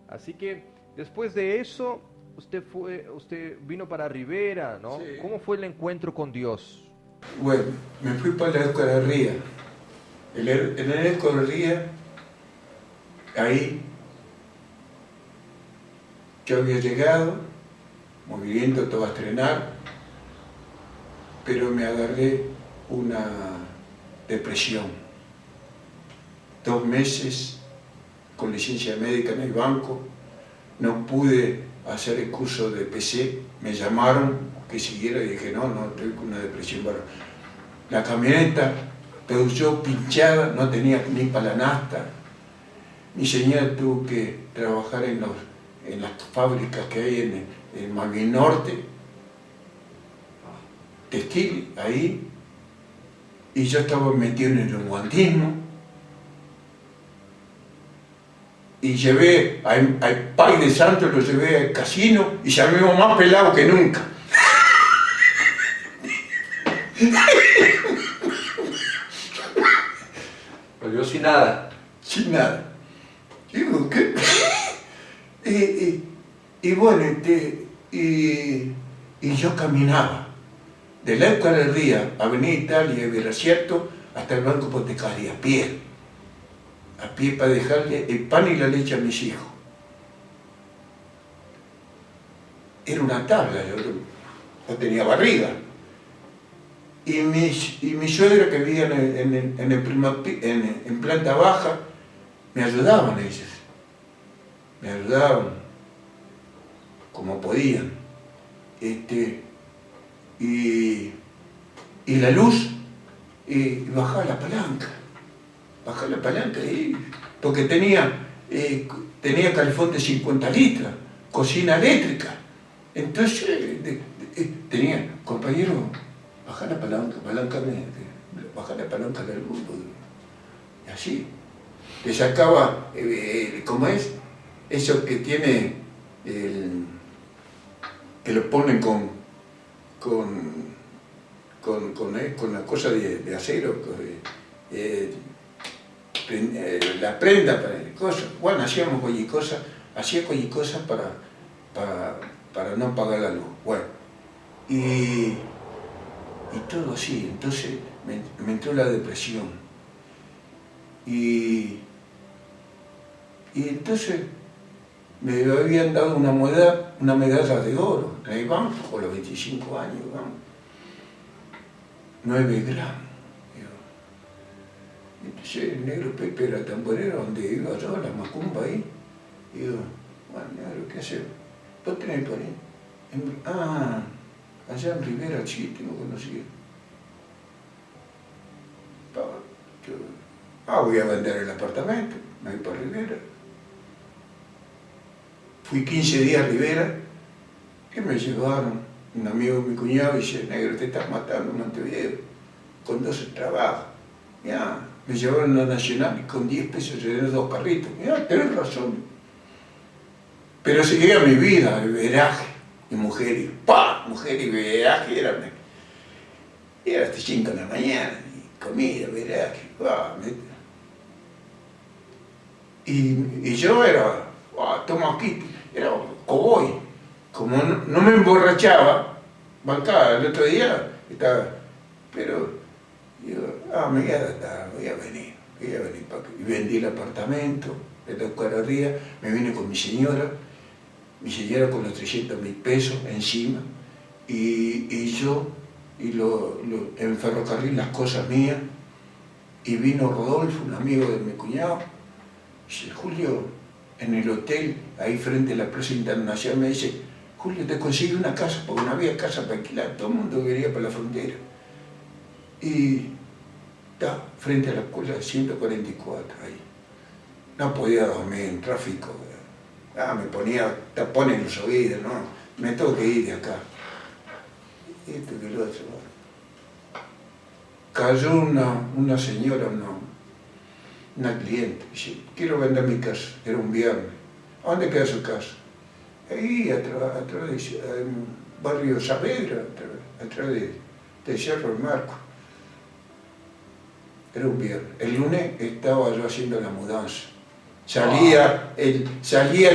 Así que después de eso, usted vino para Rivera, ¿no? Sí. ¿Cómo fue el encuentro con Dios? Bueno, me fui para la Eucaristía. En la Eucaristía, ahí yo había llegado, movimiento todo a estrenar, pero me agarré una depresión. 2 meses con licencia médica en el banco, no pude hacer el curso de PC, me llamaron que siguiera y dije no, estoy con una depresión. Bueno, la camioneta yo pinchada, no tenía ni para la nafta. Mi señora tuvo que trabajar en las fábricas que hay en Malvin Norte, textil, ahí, y yo estaba metido en el guantismo. Y llevé al Pai de Santos, lo llevé al casino y salimos más pelado que nunca. Volvió sin nada. Sin nada. Digo, ¿qué? Y bueno, y yo caminaba de la Eucaristía, Avenida Italia y Veracierto, hasta el Banco Hipotecario, a pie para dejarle el pan y la leche a mis hijos. Era una tabla, yo no tenía barriga. Y mi suegra que vivía en planta baja, me ayudaban ellos. Me ayudaban como podían. Y la luz, y bajaba la palanca. Ahí, porque tenía calefón de 50 litros, cocina eléctrica. Entonces tenía, compañero, baja la palanca de la luz. Y así. Le sacaba, ¿cómo es? Eso que tiene, que lo ponen con la cosa de acero. la prenda para cosas. Bueno, hacíamos hacía cosas para no pagar la luz. Bueno, y todo así. Entonces me entró la depresión. Y entonces me habían dado una medalla de oro en el banco por los 25 años, vamos. 9 gramos. Entonces el negro Pepe era tamborero donde iba yo, a la macumba ahí. Y digo, bueno, negro, ¿qué hacemos? ¿Vos tenés por ahí? Allá en Rivera, sí, tengo conocido. Voy a vender el apartamento, me voy para Rivera. Fui 15 días a Rivera y me llevaron un amigo de mi cuñado y dice, negro, te estás matando en Montevideo, con 12 trabajos. Ya, me llevaron a Nacional y con 10 pesos llené 2 carritos. Ya, tenés razón. Pero seguía mi vida, el veraje, y mujer y veraje, era hasta 5 de la mañana, y comida, veraje, y yo era, toma aquí, era cowboy. Como no me emborrachaba, bancaba, el otro día estaba, pero digo, me voy a adaptar, voy a venir para acá. Y vendí el apartamento, de 2 días, me vine con mi señora con los 300.000 pesos encima, y yo, en ferrocarril las cosas mías, y vino Rodolfo, un amigo de mi cuñado, y dice, Julio, en el hotel, ahí frente a la Plaza Internacional, me dice, Julio, te conseguí una casa, porque no había casa para alquilar, todo el mundo quería para la frontera. Y está frente a la escuela 144 ahí. No podía dormir en tráfico. Me ponía tapones en los oídos, ¿no? Me tengo que ir de acá. Esto que lo otro. Cayó una señora, una cliente, dice, quiero vender mi casa, era un viernes. ¿A dónde queda su casa? Ahí atrás en barrio Saavedra, atrás de Cerro El Marco. Era un viernes. El lunes estaba yo haciendo la mudanza. Salía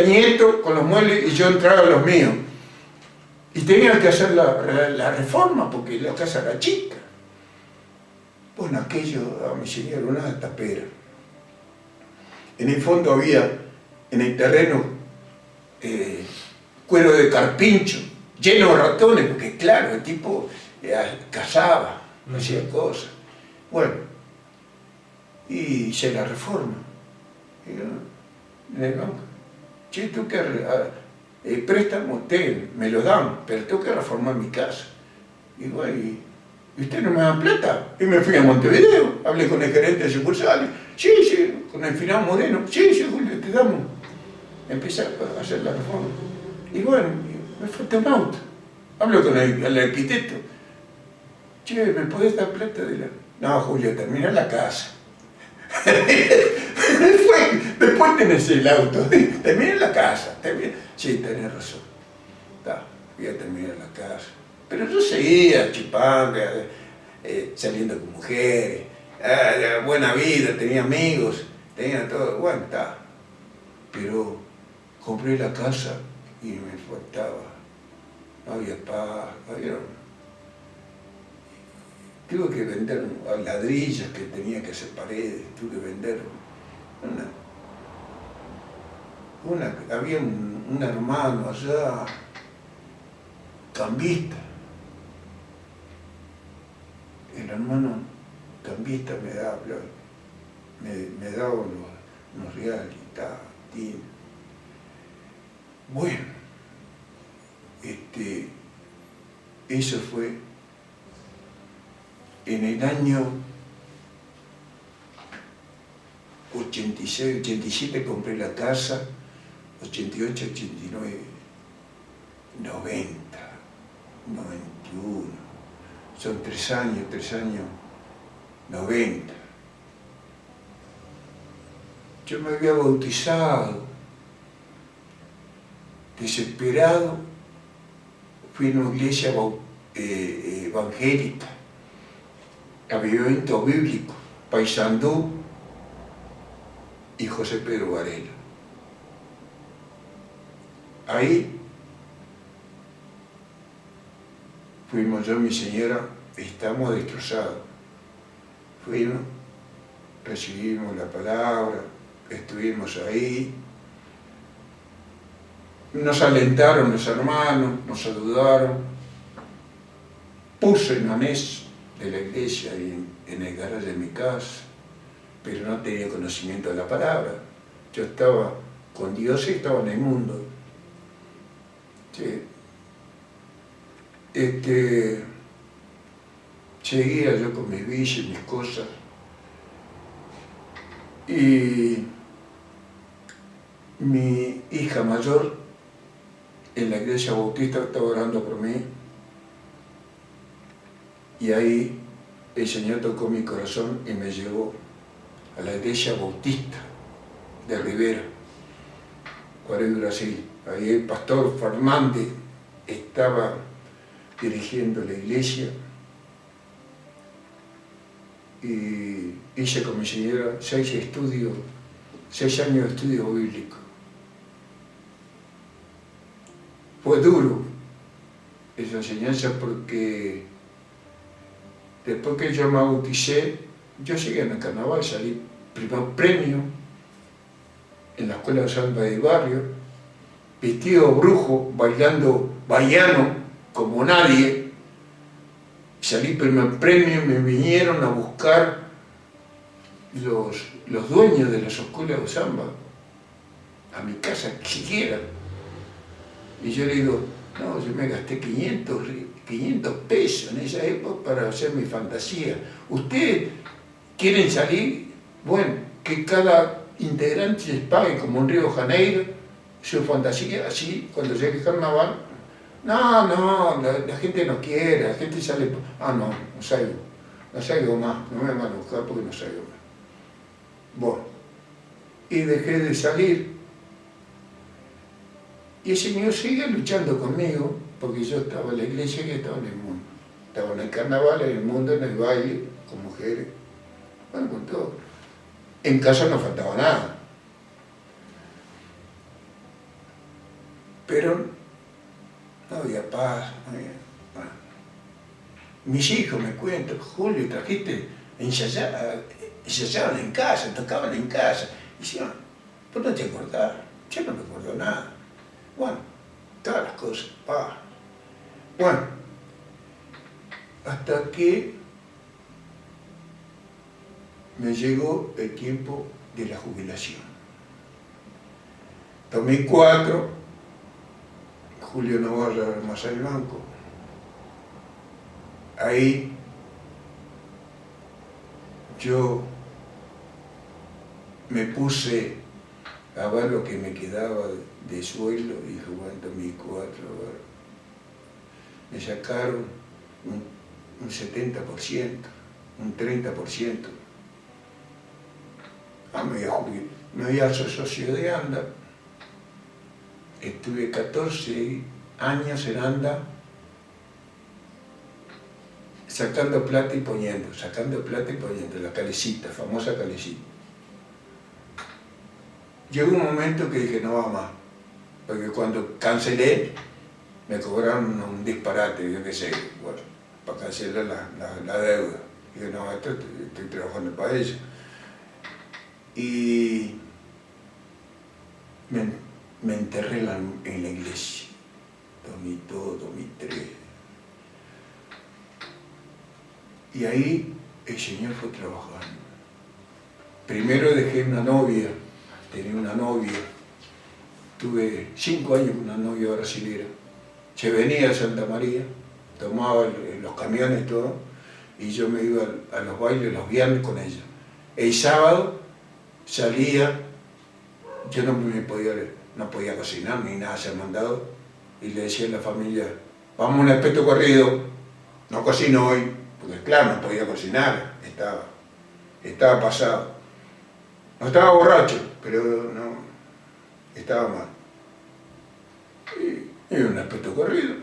nieto con los muebles y yo entraba a los míos. Y tenía que hacer la reforma porque la casa era chica. Bueno, aquello a mi señora una tapera. En el fondo había, en el terreno, cuero de carpincho, lleno de ratones, porque claro, el tipo cazaba, hacía cosas. Bueno, y hice la reforma. Y yo, le digo, che, tú que préstamo, me lo dan, pero tengo que reformar mi casa. Y bueno, ¿y usted no me da plata? Y me fui a Montevideo, hablé con el gerente de sucursales, sí, con el final Moreno, sí, Julio, te damos. Empecé a hacer la reforma. Y bueno, me falta un auto. Hablo con el arquitecto. Che, ¿me podés dar plata de la...? No, Julio, termina la casa. Después tenés el auto, termina la casa. Sí, tenés razón. Voy a terminar la casa. Pero yo seguía chipando, saliendo con mujeres, buena vida, tenía amigos, tenía todo, bueno, está. Pero compré la casa y me faltaba, no había paz, tuve que vender ladrillos que tenía que hacer paredes, tuve que vender había un hermano allá, cambista. El hermano cambista me daba unos reales y tal. Bueno, eso fue en el año 86, 87 compré la casa, 88, 89, 90, 91, son 3 años, 90. Yo me había bautizado, desesperado, fui a una iglesia evangélica, avivamiento bíblico, Paysandú, y José Pedro Varela. Ahí fuimos yo y mi señora, estamos destrozados. Fuimos, recibimos la palabra, estuvimos ahí. Nos alentaron los hermanos, nos saludaron. Puse el manés de la iglesia en el garaje de mi casa, pero no tenía conocimiento de la palabra. Yo estaba con Dios y estaba en el mundo. Sí. Seguía yo con mis vicios, mis cosas. Y mi hija mayor en la iglesia bautista estaba orando por mí. Y ahí el Señor tocó mi corazón y me llevó a la iglesia bautista de Rivera, Juárez, Brasil. Ahí el pastor Fernández estaba dirigiendo la iglesia y hice con mi señora 6 años de estudio bíblico. Fue duro esa enseñanza porque después que yo me bauticé, yo llegué en el carnaval, salí primer premio en la escuela de samba del barrio, vestido brujo, bailando baiano como nadie. Salí primer premio, me vinieron a buscar los dueños de las escuelas de samba a mi casa, siquiera. Y yo le digo, no, yo me gasté 500 pesos en esa época para hacer mi fantasía. ¿Ustedes quieren salir? Bueno, que cada integrante se pague como en Río de Janeiro su fantasía, así, cuando llegue el carnaval. No, la gente no quiere, la gente sale... no salgo más, no me van a buscar porque no salgo más. Bueno, y dejé de salir. Y el Señor sigue luchando conmigo, porque yo estaba en la iglesia y estaba en el mundo. Estaba en el carnaval, en el mundo, en el baile, con mujeres, bueno, con todo. En casa no faltaba nada. Pero no había paz, no había... Bueno. Mis hijos me cuentan, Julio, trajiste, ensayaban en casa, tocaban en casa. Y decían, ¿vos no te acordás? Yo no me acuerdo nada. Bueno, todas las cosas, paz. Bueno, hasta que me llegó el tiempo de la jubilación. 2004, Julio Navarra más al banco. Ahí yo me puse a ver lo que me quedaba de sueldo y dije, bueno, 2004, me sacaron un 70%, un 30%. Me había hecho socio de ANDA, estuve 14 años en ANDA sacando plata y poniendo, la calecita, famosa calecita. Llegó un momento que dije, no va más, porque cuando cancelé, me cobraron un disparate, yo qué sé, bueno, para cancelar la deuda. Dije, no, estoy trabajando para ello. Y me enterré en la iglesia, 2002, 2003. Y ahí el Señor fue trabajando. Primero dejé una novia, tenía una novia, tuve 5 años con una novia brasilera. Se venía a Santa María, tomaba los camiones y todo, y yo me iba a los bailes los viernes con ella. El sábado salía, yo no podía cocinar ni nada, hacer mandado, y le decía a la familia, vamos a un espeto corrido, no cocino hoy, porque claro, no podía cocinar, estaba pasado. No estaba borracho, pero no, estaba mal. Y un aspecto corrido.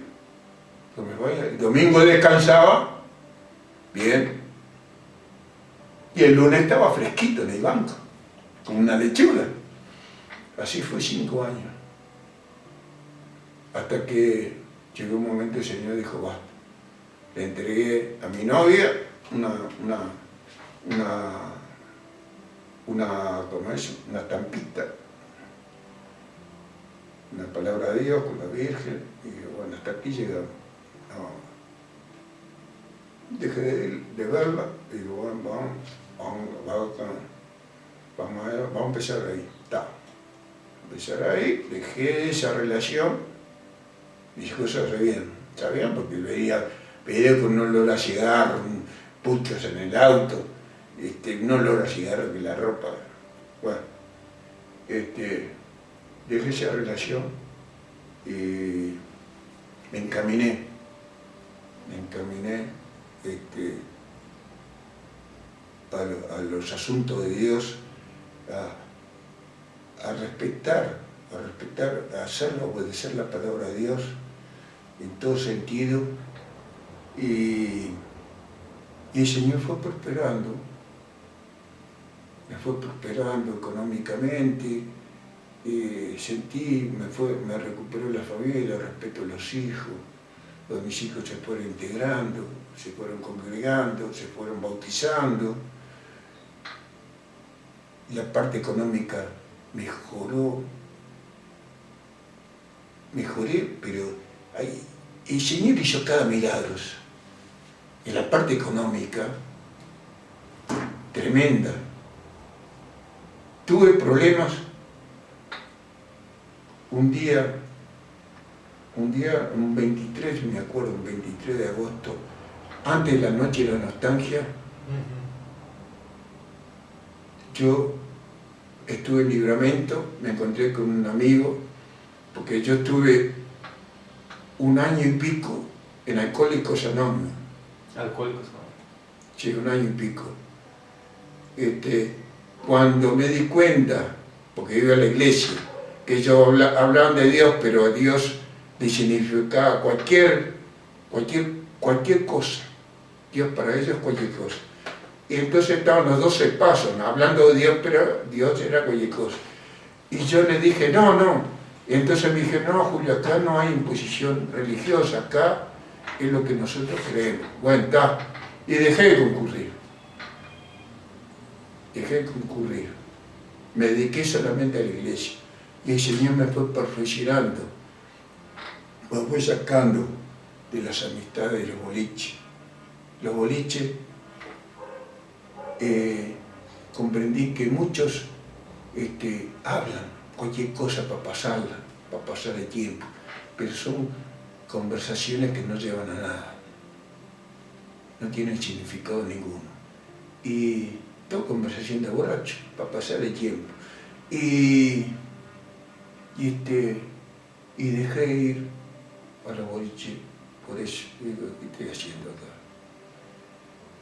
El domingo descansaba, bien. Y el lunes estaba fresquito en el banco. como una lechuga. Así fue 5 años. Hasta que llegó un momento el Señor dijo, basta. Le entregué a mi novia ¿cómo es? Una estampita, una palabra de Dios con la Virgen, y dije, bueno, hasta aquí llegamos. No. Dejé de verla, y digo, bueno, vamos a empezar ahí. Empezar ahí, dejé esa relación, mis cosas sabían porque veía con un olor a cigarro, puchos en el auto, un olor a cigarro que la ropa. Bueno, dejé esa relación y me encaminé a los asuntos de Dios, a respetar, a hacerlo, obedecer la palabra de Dios en todo sentido, y el Señor fue prosperando, me fue prosperando económicamente, me recuperó la familia, el respeto a los hijos, mis hijos se fueron integrando, se fueron congregando, se fueron bautizando, la parte económica mejoré, pero el Señor hizo cada milagro. En la parte económica, tremenda. Tuve problemas. Un 23, me acuerdo, un 23 de agosto, antes de la noche de la nostalgia, yo estuve en Libramento, me encontré con un amigo, porque yo estuve 1 año y pico en Alcohólicos Anónimos. Alcohólicos Anónimos. Sí, 1 año y pico. Cuando me di cuenta, porque iba a la iglesia, que ellos hablaban de Dios, pero a Dios le significaba cualquier cosa. Dios para ellos es cualquier cosa. Y entonces estaban los 12 pasos, hablando de Dios, pero Dios era cualquier cosa. Y yo le dije, no. Y entonces me dije, no, Julio, acá no hay imposición religiosa, acá es lo que nosotros creemos. Bueno, está. Y dejé de concurrir. Me dediqué solamente a la iglesia. Y el Señor me fue perfeccionando, me fue sacando de las amistades de los boliches. Los boliches, comprendí que muchos hablan cualquier cosa para pasar el tiempo, pero son conversaciones que no llevan a nada, no tienen significado ninguno. Y toda conversación de borracho, para pasar el tiempo. Y dejé ir a los boliches, por eso digo, ¿qué estoy haciendo acá?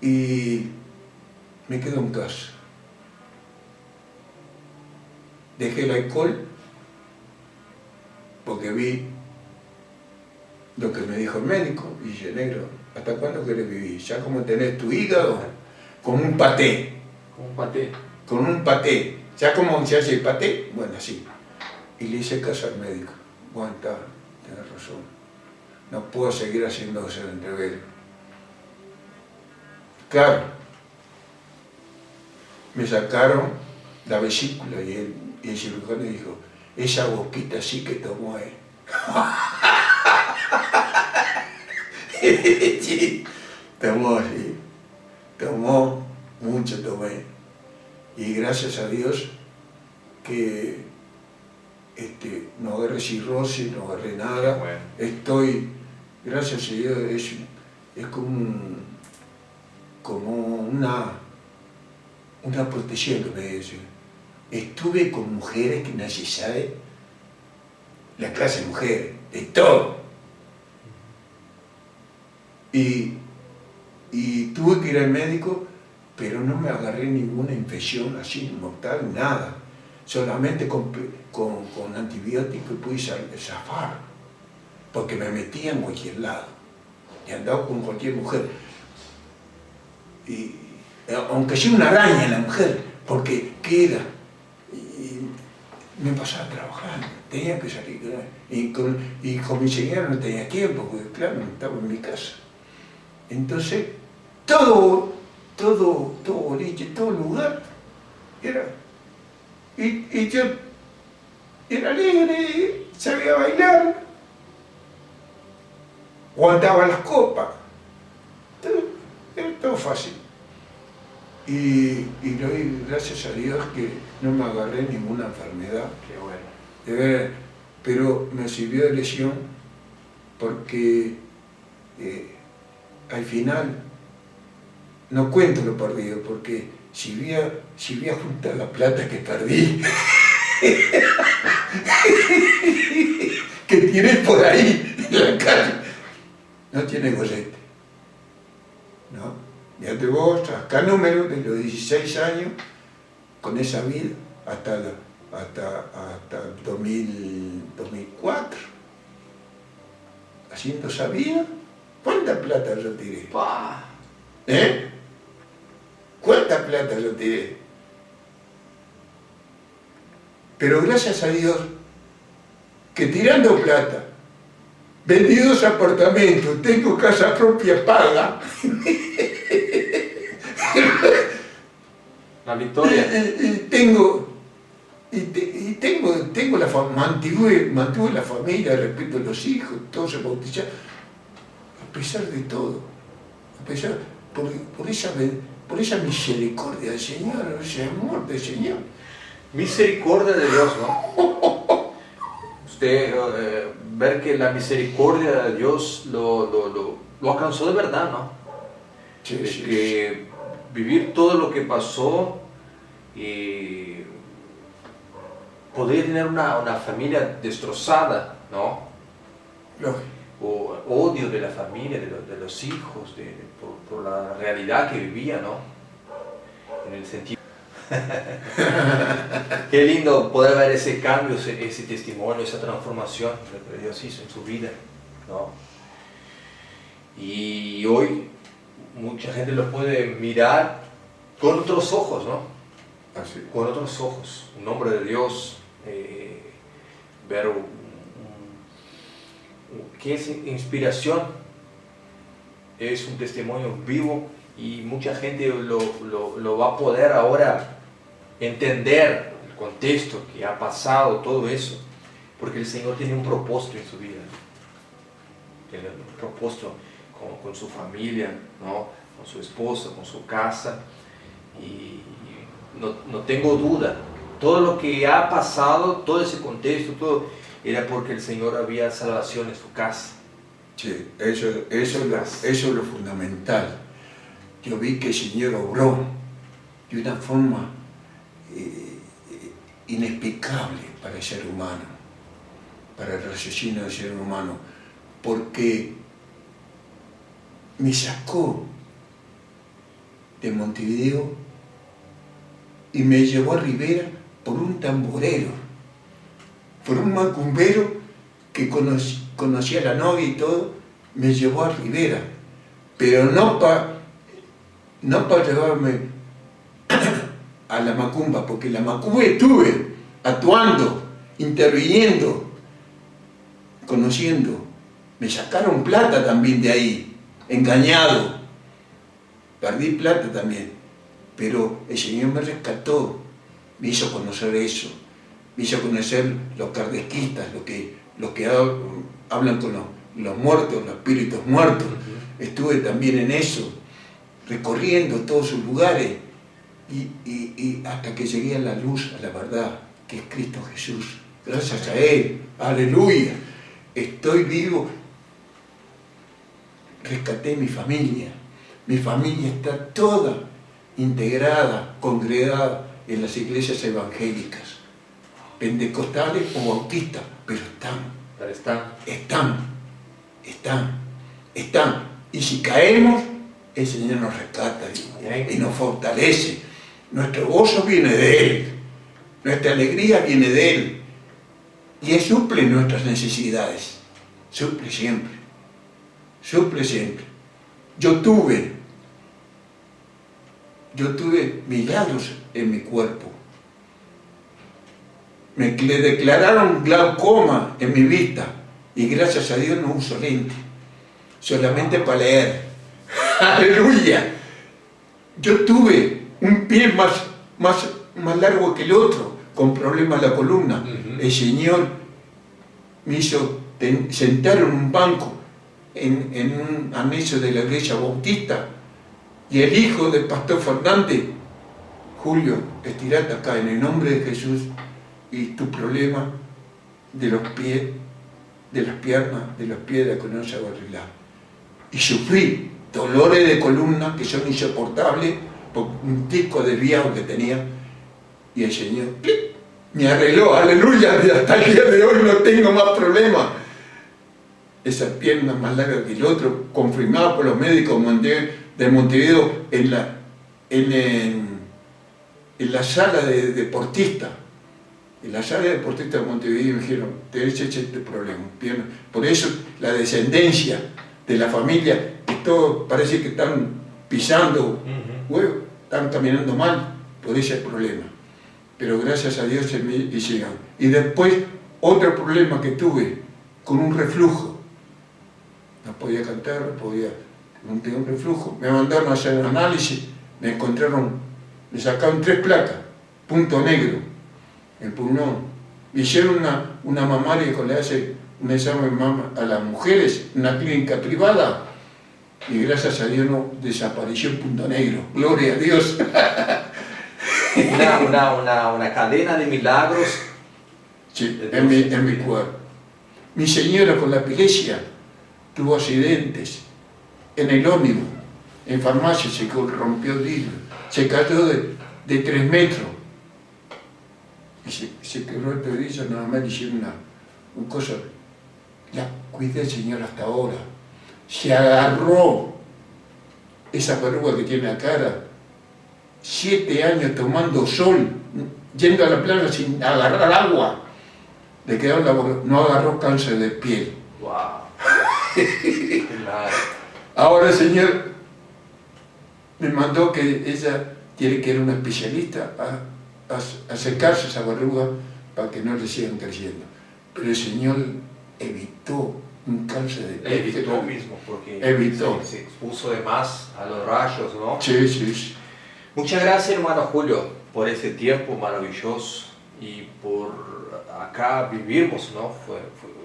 Y me quedo en casa. Dejé el alcohol porque vi lo que me dijo el médico y dije, negro, ¿hasta cuándo querés vivir? Ya como tenés tu hígado como un paté. Con un paté. Ya como se hace el paté, bueno, así. Y le hice caso al médico. Bueno, está, tenés razón. No puedo seguir haciendo ese entrevero. Claro. Me sacaron la vesícula y el cirujano dijo, esa boquita sí que tomó él. Sí, tomó mucho, tomé. Y gracias a Dios que no agarré cirrosis, no agarré nada. Bueno. Estoy, gracias a Dios, es como una protección que me dice. Estuve con mujeres que nadie sabe, la clase de mujeres, de todo. Y tuve que ir al médico, pero no me agarré ninguna infección así mortal, nada. Solamente con antibióticos pude zafar, porque me metía en cualquier lado y andaba con cualquier mujer. Y, aunque sea una araña la mujer, porque queda. me pasaba trabajando, tenía que salir, y con mi señora no tenía tiempo, porque claro, no estaba en mi casa. Entonces, todo boliche, todo lugar, era, y yo era alegre, sabía bailar, aguantaba las copas, era todo fácil. Y le doy gracias a Dios que no me agarré ninguna enfermedad. Qué bueno. De verdad, pero me sirvió de lesión porque al final no cuento lo perdido, porque si voy a juntar la plata que perdí, que tiré por ahí en la calle, no tiene gollete. ¿No? Fíjate vos, acá número de los 16 años, con esa vida, hasta el 2004, haciendo esa vida, ¿cuánta plata yo tiré? ¿Eh? ¿Cuánta plata yo tiré? Pero gracias a Dios, que tirando plata, vendí 2 apartamentos, tengo casa propia paga. La victoria. Mantuve la familia, respeto a los hijos, todos se bautizaron. A pesar de todo, por esa misericordia del Señor, ese amor del Señor. Misericordia de Dios, ¿no? Usted ver que la misericordia de Dios lo alcanzó de verdad, ¿no? Sí, De sí, que vivir todo lo que pasó y podría tener una familia destrozada, ¿no? Lógico. O odio de la familia, de los hijos, por la realidad que vivía, ¿no? En el sentido... Qué lindo poder ver ese cambio, ese testimonio, esa transformación que Dios hizo en su vida, ¿no? Y hoy mucha gente lo puede mirar con otros ojos, ¿no? Así. Con otros ojos, un hombre de Dios, ver que es inspiración, es un testimonio vivo y mucha gente lo va a poder ahora entender el contexto que ha pasado, todo eso, porque el Señor tiene un propósito en su vida, tiene un propósito con su familia, ¿no? Con su esposa, con su casa, y no tengo duda, todo lo que ha pasado, todo ese contexto, todo era porque el Señor había salvación en su casa. Sí, eso es lo fundamental. Yo vi que el Señor obró de una forma inexplicable para el ser humano, para el raciocinio del ser humano, porque me sacó de Montevideo y me llevó a Rivera por un tamborero, por un macumbero que conocía a la novia y todo, me llevó a Rivera, pero no para llevarme a la macumba, porque en la macumba estuve actuando, interviniendo, conociendo. Me sacaron plata también de ahí, engañado. Perdí plata también, pero el Señor me rescató, me hizo conocer eso, me hizo conocer los kardechistas, los que hablan con los muertos, los espíritus muertos. Estuve también en eso, recorriendo todos sus lugares y hasta que llegué a la luz, a la verdad, que es Cristo Jesús. Gracias a Él, aleluya, estoy vivo. Rescaté mi familia está toda integrada, congregada en las iglesias evangélicas, pentecostales o bautistas, pero están. Y si caemos, el Señor nos rescata y nos fortalece. Nuestro gozo viene de Él, nuestra alegría viene de Él, y Él suple nuestras necesidades, suple siempre. Yo tuve milagros en mi cuerpo. me le declararon glaucoma en mi vista y gracias a Dios no uso lente, solamente para leer. ¡Aleluya! Yo tuve un pie más largo que el otro, con problemas de la columna. El Señor me hizo sentar en un banco en un anexo de la iglesia bautista, y el hijo del pastor Fernández, Julio, estirate acá en el nombre de Jesús y tu problema de los pies, de las piernas, de los pies de la columna se va a arreglar. Y sufrí dolores de columna que son insoportables por un disco desviado que tenía, y el Señor me arregló, aleluya, y hasta el día de hoy no tengo más problemas. Esa pierna más larga que el otro, confirmada por los médicos de Montevideo en la sala de deportista. En la sala de deportista de Montevideo me dijeron, tenés este problema, pierna. Por eso la descendencia de la familia, que todos parece que están pisando huevos, están caminando mal por ese problema. Pero gracias a Dios se me hicieron. Y después, otro problema que tuve, con un reflujo. No podía cantar, no tenía un reflujo. Me mandaron a hacer análisis, me sacaron 3 placas, punto negro, en el pulmón. Me hicieron una mamaria que le hace un examen a las mujeres, una clínica privada, y gracias a Dios no desapareció el punto negro. Gloria a Dios. Una cadena de milagros. Sí, en mi cuerpo. Mi señora con la epilepsia tuvo accidentes en el ómnibus, en farmacia, se rompió el vidrio, se cayó de 3 metros y se quebró el tobillo, nada más le hicieron un coso. La cuidé al Señor hasta ahora. Se agarró esa verruga que tiene la cara, 7 años tomando sol, yendo a la playa sin agarrar agua, le quedaron la boca, no agarró cáncer de piel. Wow. Ahora el Señor me mandó que ella tiene que ir a una especialista a secarse esa verruga para que no le sigan creciendo. Pero el Señor evitó un cáncer de piel. Evitó mismo, porque se expuso de más a los rayos, ¿no? Sí. Muchas gracias, hermano Julio, por ese tiempo maravilloso y por acá vivimos, ¿no?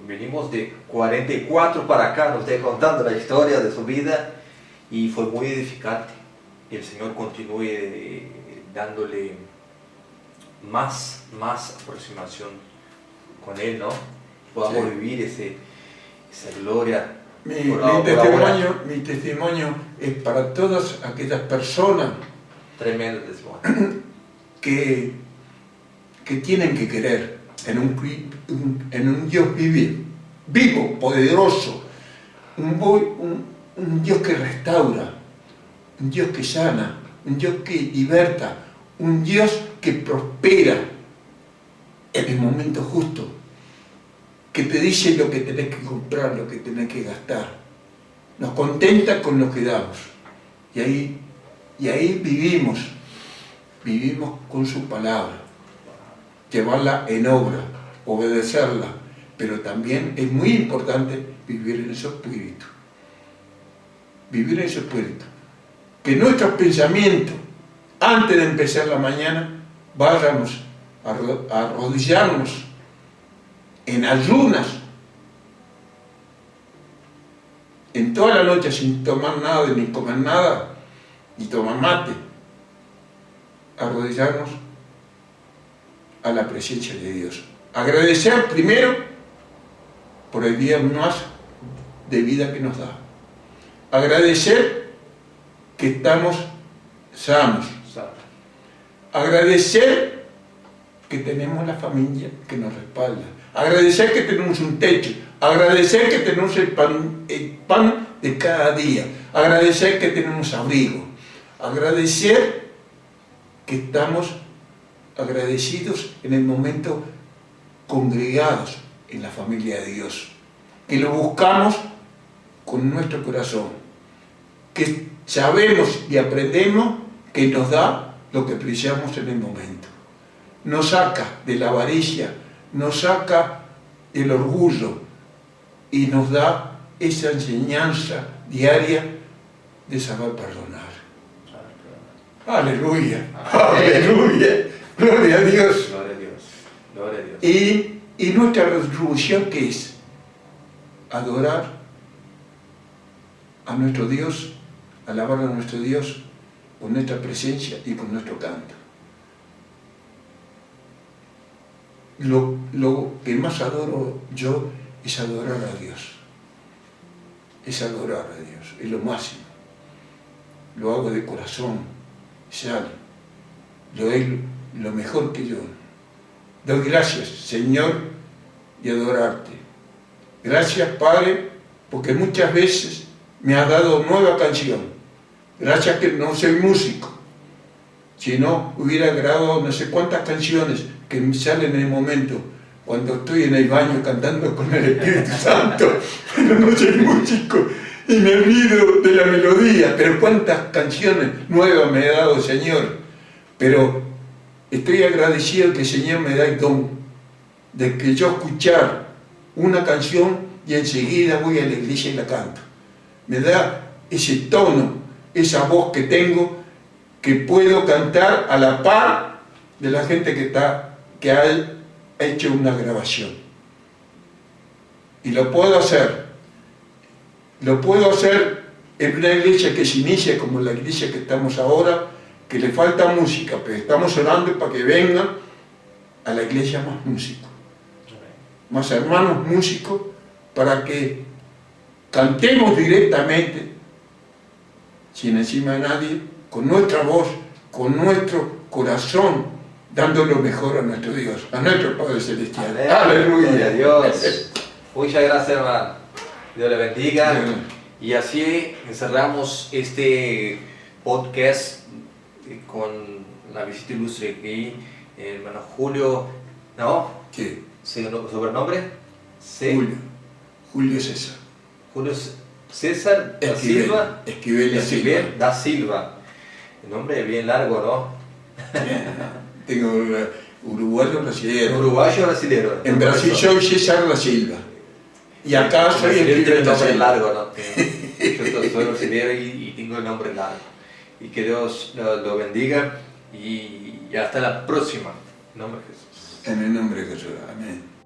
Venimos de 44 para acá, nos está contando la historia de su vida y fue muy edificante. Y el Señor continúe dándole más aproximación con Él, ¿no? Podamos vivir esa gloria. Mi testimonio es para todas aquellas personas tremendo testimonio que tienen que creer en un Dios vivo, poderoso, un Dios que restaura, un Dios que sana, un Dios que liberta, un Dios que prospera en el momento justo, que te dice lo que tenés que comprar, lo que tenés que gastar, nos contenta con lo que damos, y ahí vivimos con su palabra, llevarla en obra, obedecerla, pero también es muy importante vivir en ese espíritu. Vivir en ese espíritu. Que nuestros pensamientos, antes de empezar la mañana, vayamos a arrodillarnos en ayunas, en toda la noche sin tomar nada, ni comer nada, ni tomar mate, arrodillarnos a la presencia de Dios. Agradecer primero por el día más de vida que nos da. Agradecer que estamos sanos. Agradecer que tenemos la familia que nos respalda. Agradecer que tenemos un techo. Agradecer que tenemos el pan de cada día. Agradecer que tenemos abrigo. Agradecer que estamos agradecidos en el momento congregados en la familia de Dios, que lo buscamos con nuestro corazón, que sabemos y aprendemos que nos da lo que precisamos en el momento. nos saca de la avaricia, nos saca del orgullo y nos da esa enseñanza diaria de saber perdonar. Aleluya, aleluya, gloria a Dios. Gloria a Dios, gloria a Dios. Y nuestra retribución, ¿qué es? Adorar a nuestro Dios, alabar a nuestro Dios con nuestra presencia y con nuestro canto. Lo que más adoro yo es adorar a Dios. Es adorar a Dios, es lo máximo. Lo hago de corazón, sale. Lo doy lo mejor que yo. Doy gracias, Señor, y adorarte. Gracias, Padre, porque muchas veces me has dado nueva canción. Gracias que no soy músico. Si no, hubiera grabado no sé cuántas canciones que me salen en el momento cuando estoy en el baño cantando con el Espíritu Santo, pero no soy músico y me olvido de la melodía. Pero cuántas canciones nuevas me ha dado el Señor. Pero estoy agradecido que el Señor me da el don de que yo escuchar una canción y enseguida voy a la iglesia y la canto. Me da ese tono, esa voz que tengo, que puedo cantar a la par de la gente que ha hecho una grabación. Y lo puedo hacer. Lo puedo hacer en una iglesia que se inicia como la iglesia que estamos ahora, que le falta música, pero estamos orando para que vengan a la iglesia más músicos, más hermanos músicos, para que cantemos directamente, sin encima de nadie, con nuestra voz, con nuestro corazón, dando lo mejor a nuestro Dios, a nuestro Padre Celestial. Aleluya. Aleluya. Dios. Muchas gracias, hermano. Dios le bendiga. Y así encerramos este podcast con la visita ilustre aquí, el hermano Julio, ¿no? ¿Qué? ¿Sobrenombre? Sí. Julio César. Julio César da Silva. Esquivel da Silva. El nombre es bien largo, ¿no? Tengo uruguayo brasilero. Uruguayo brasilero. En Brasil soy César da Silva. Y acá soy Esquivel da Silva. Largo, ¿no? Yo soy brasilero y tengo el nombre largo. Y que Dios lo bendiga y hasta la próxima. En nombre de Jesús. En el nombre de Jesús. Amén.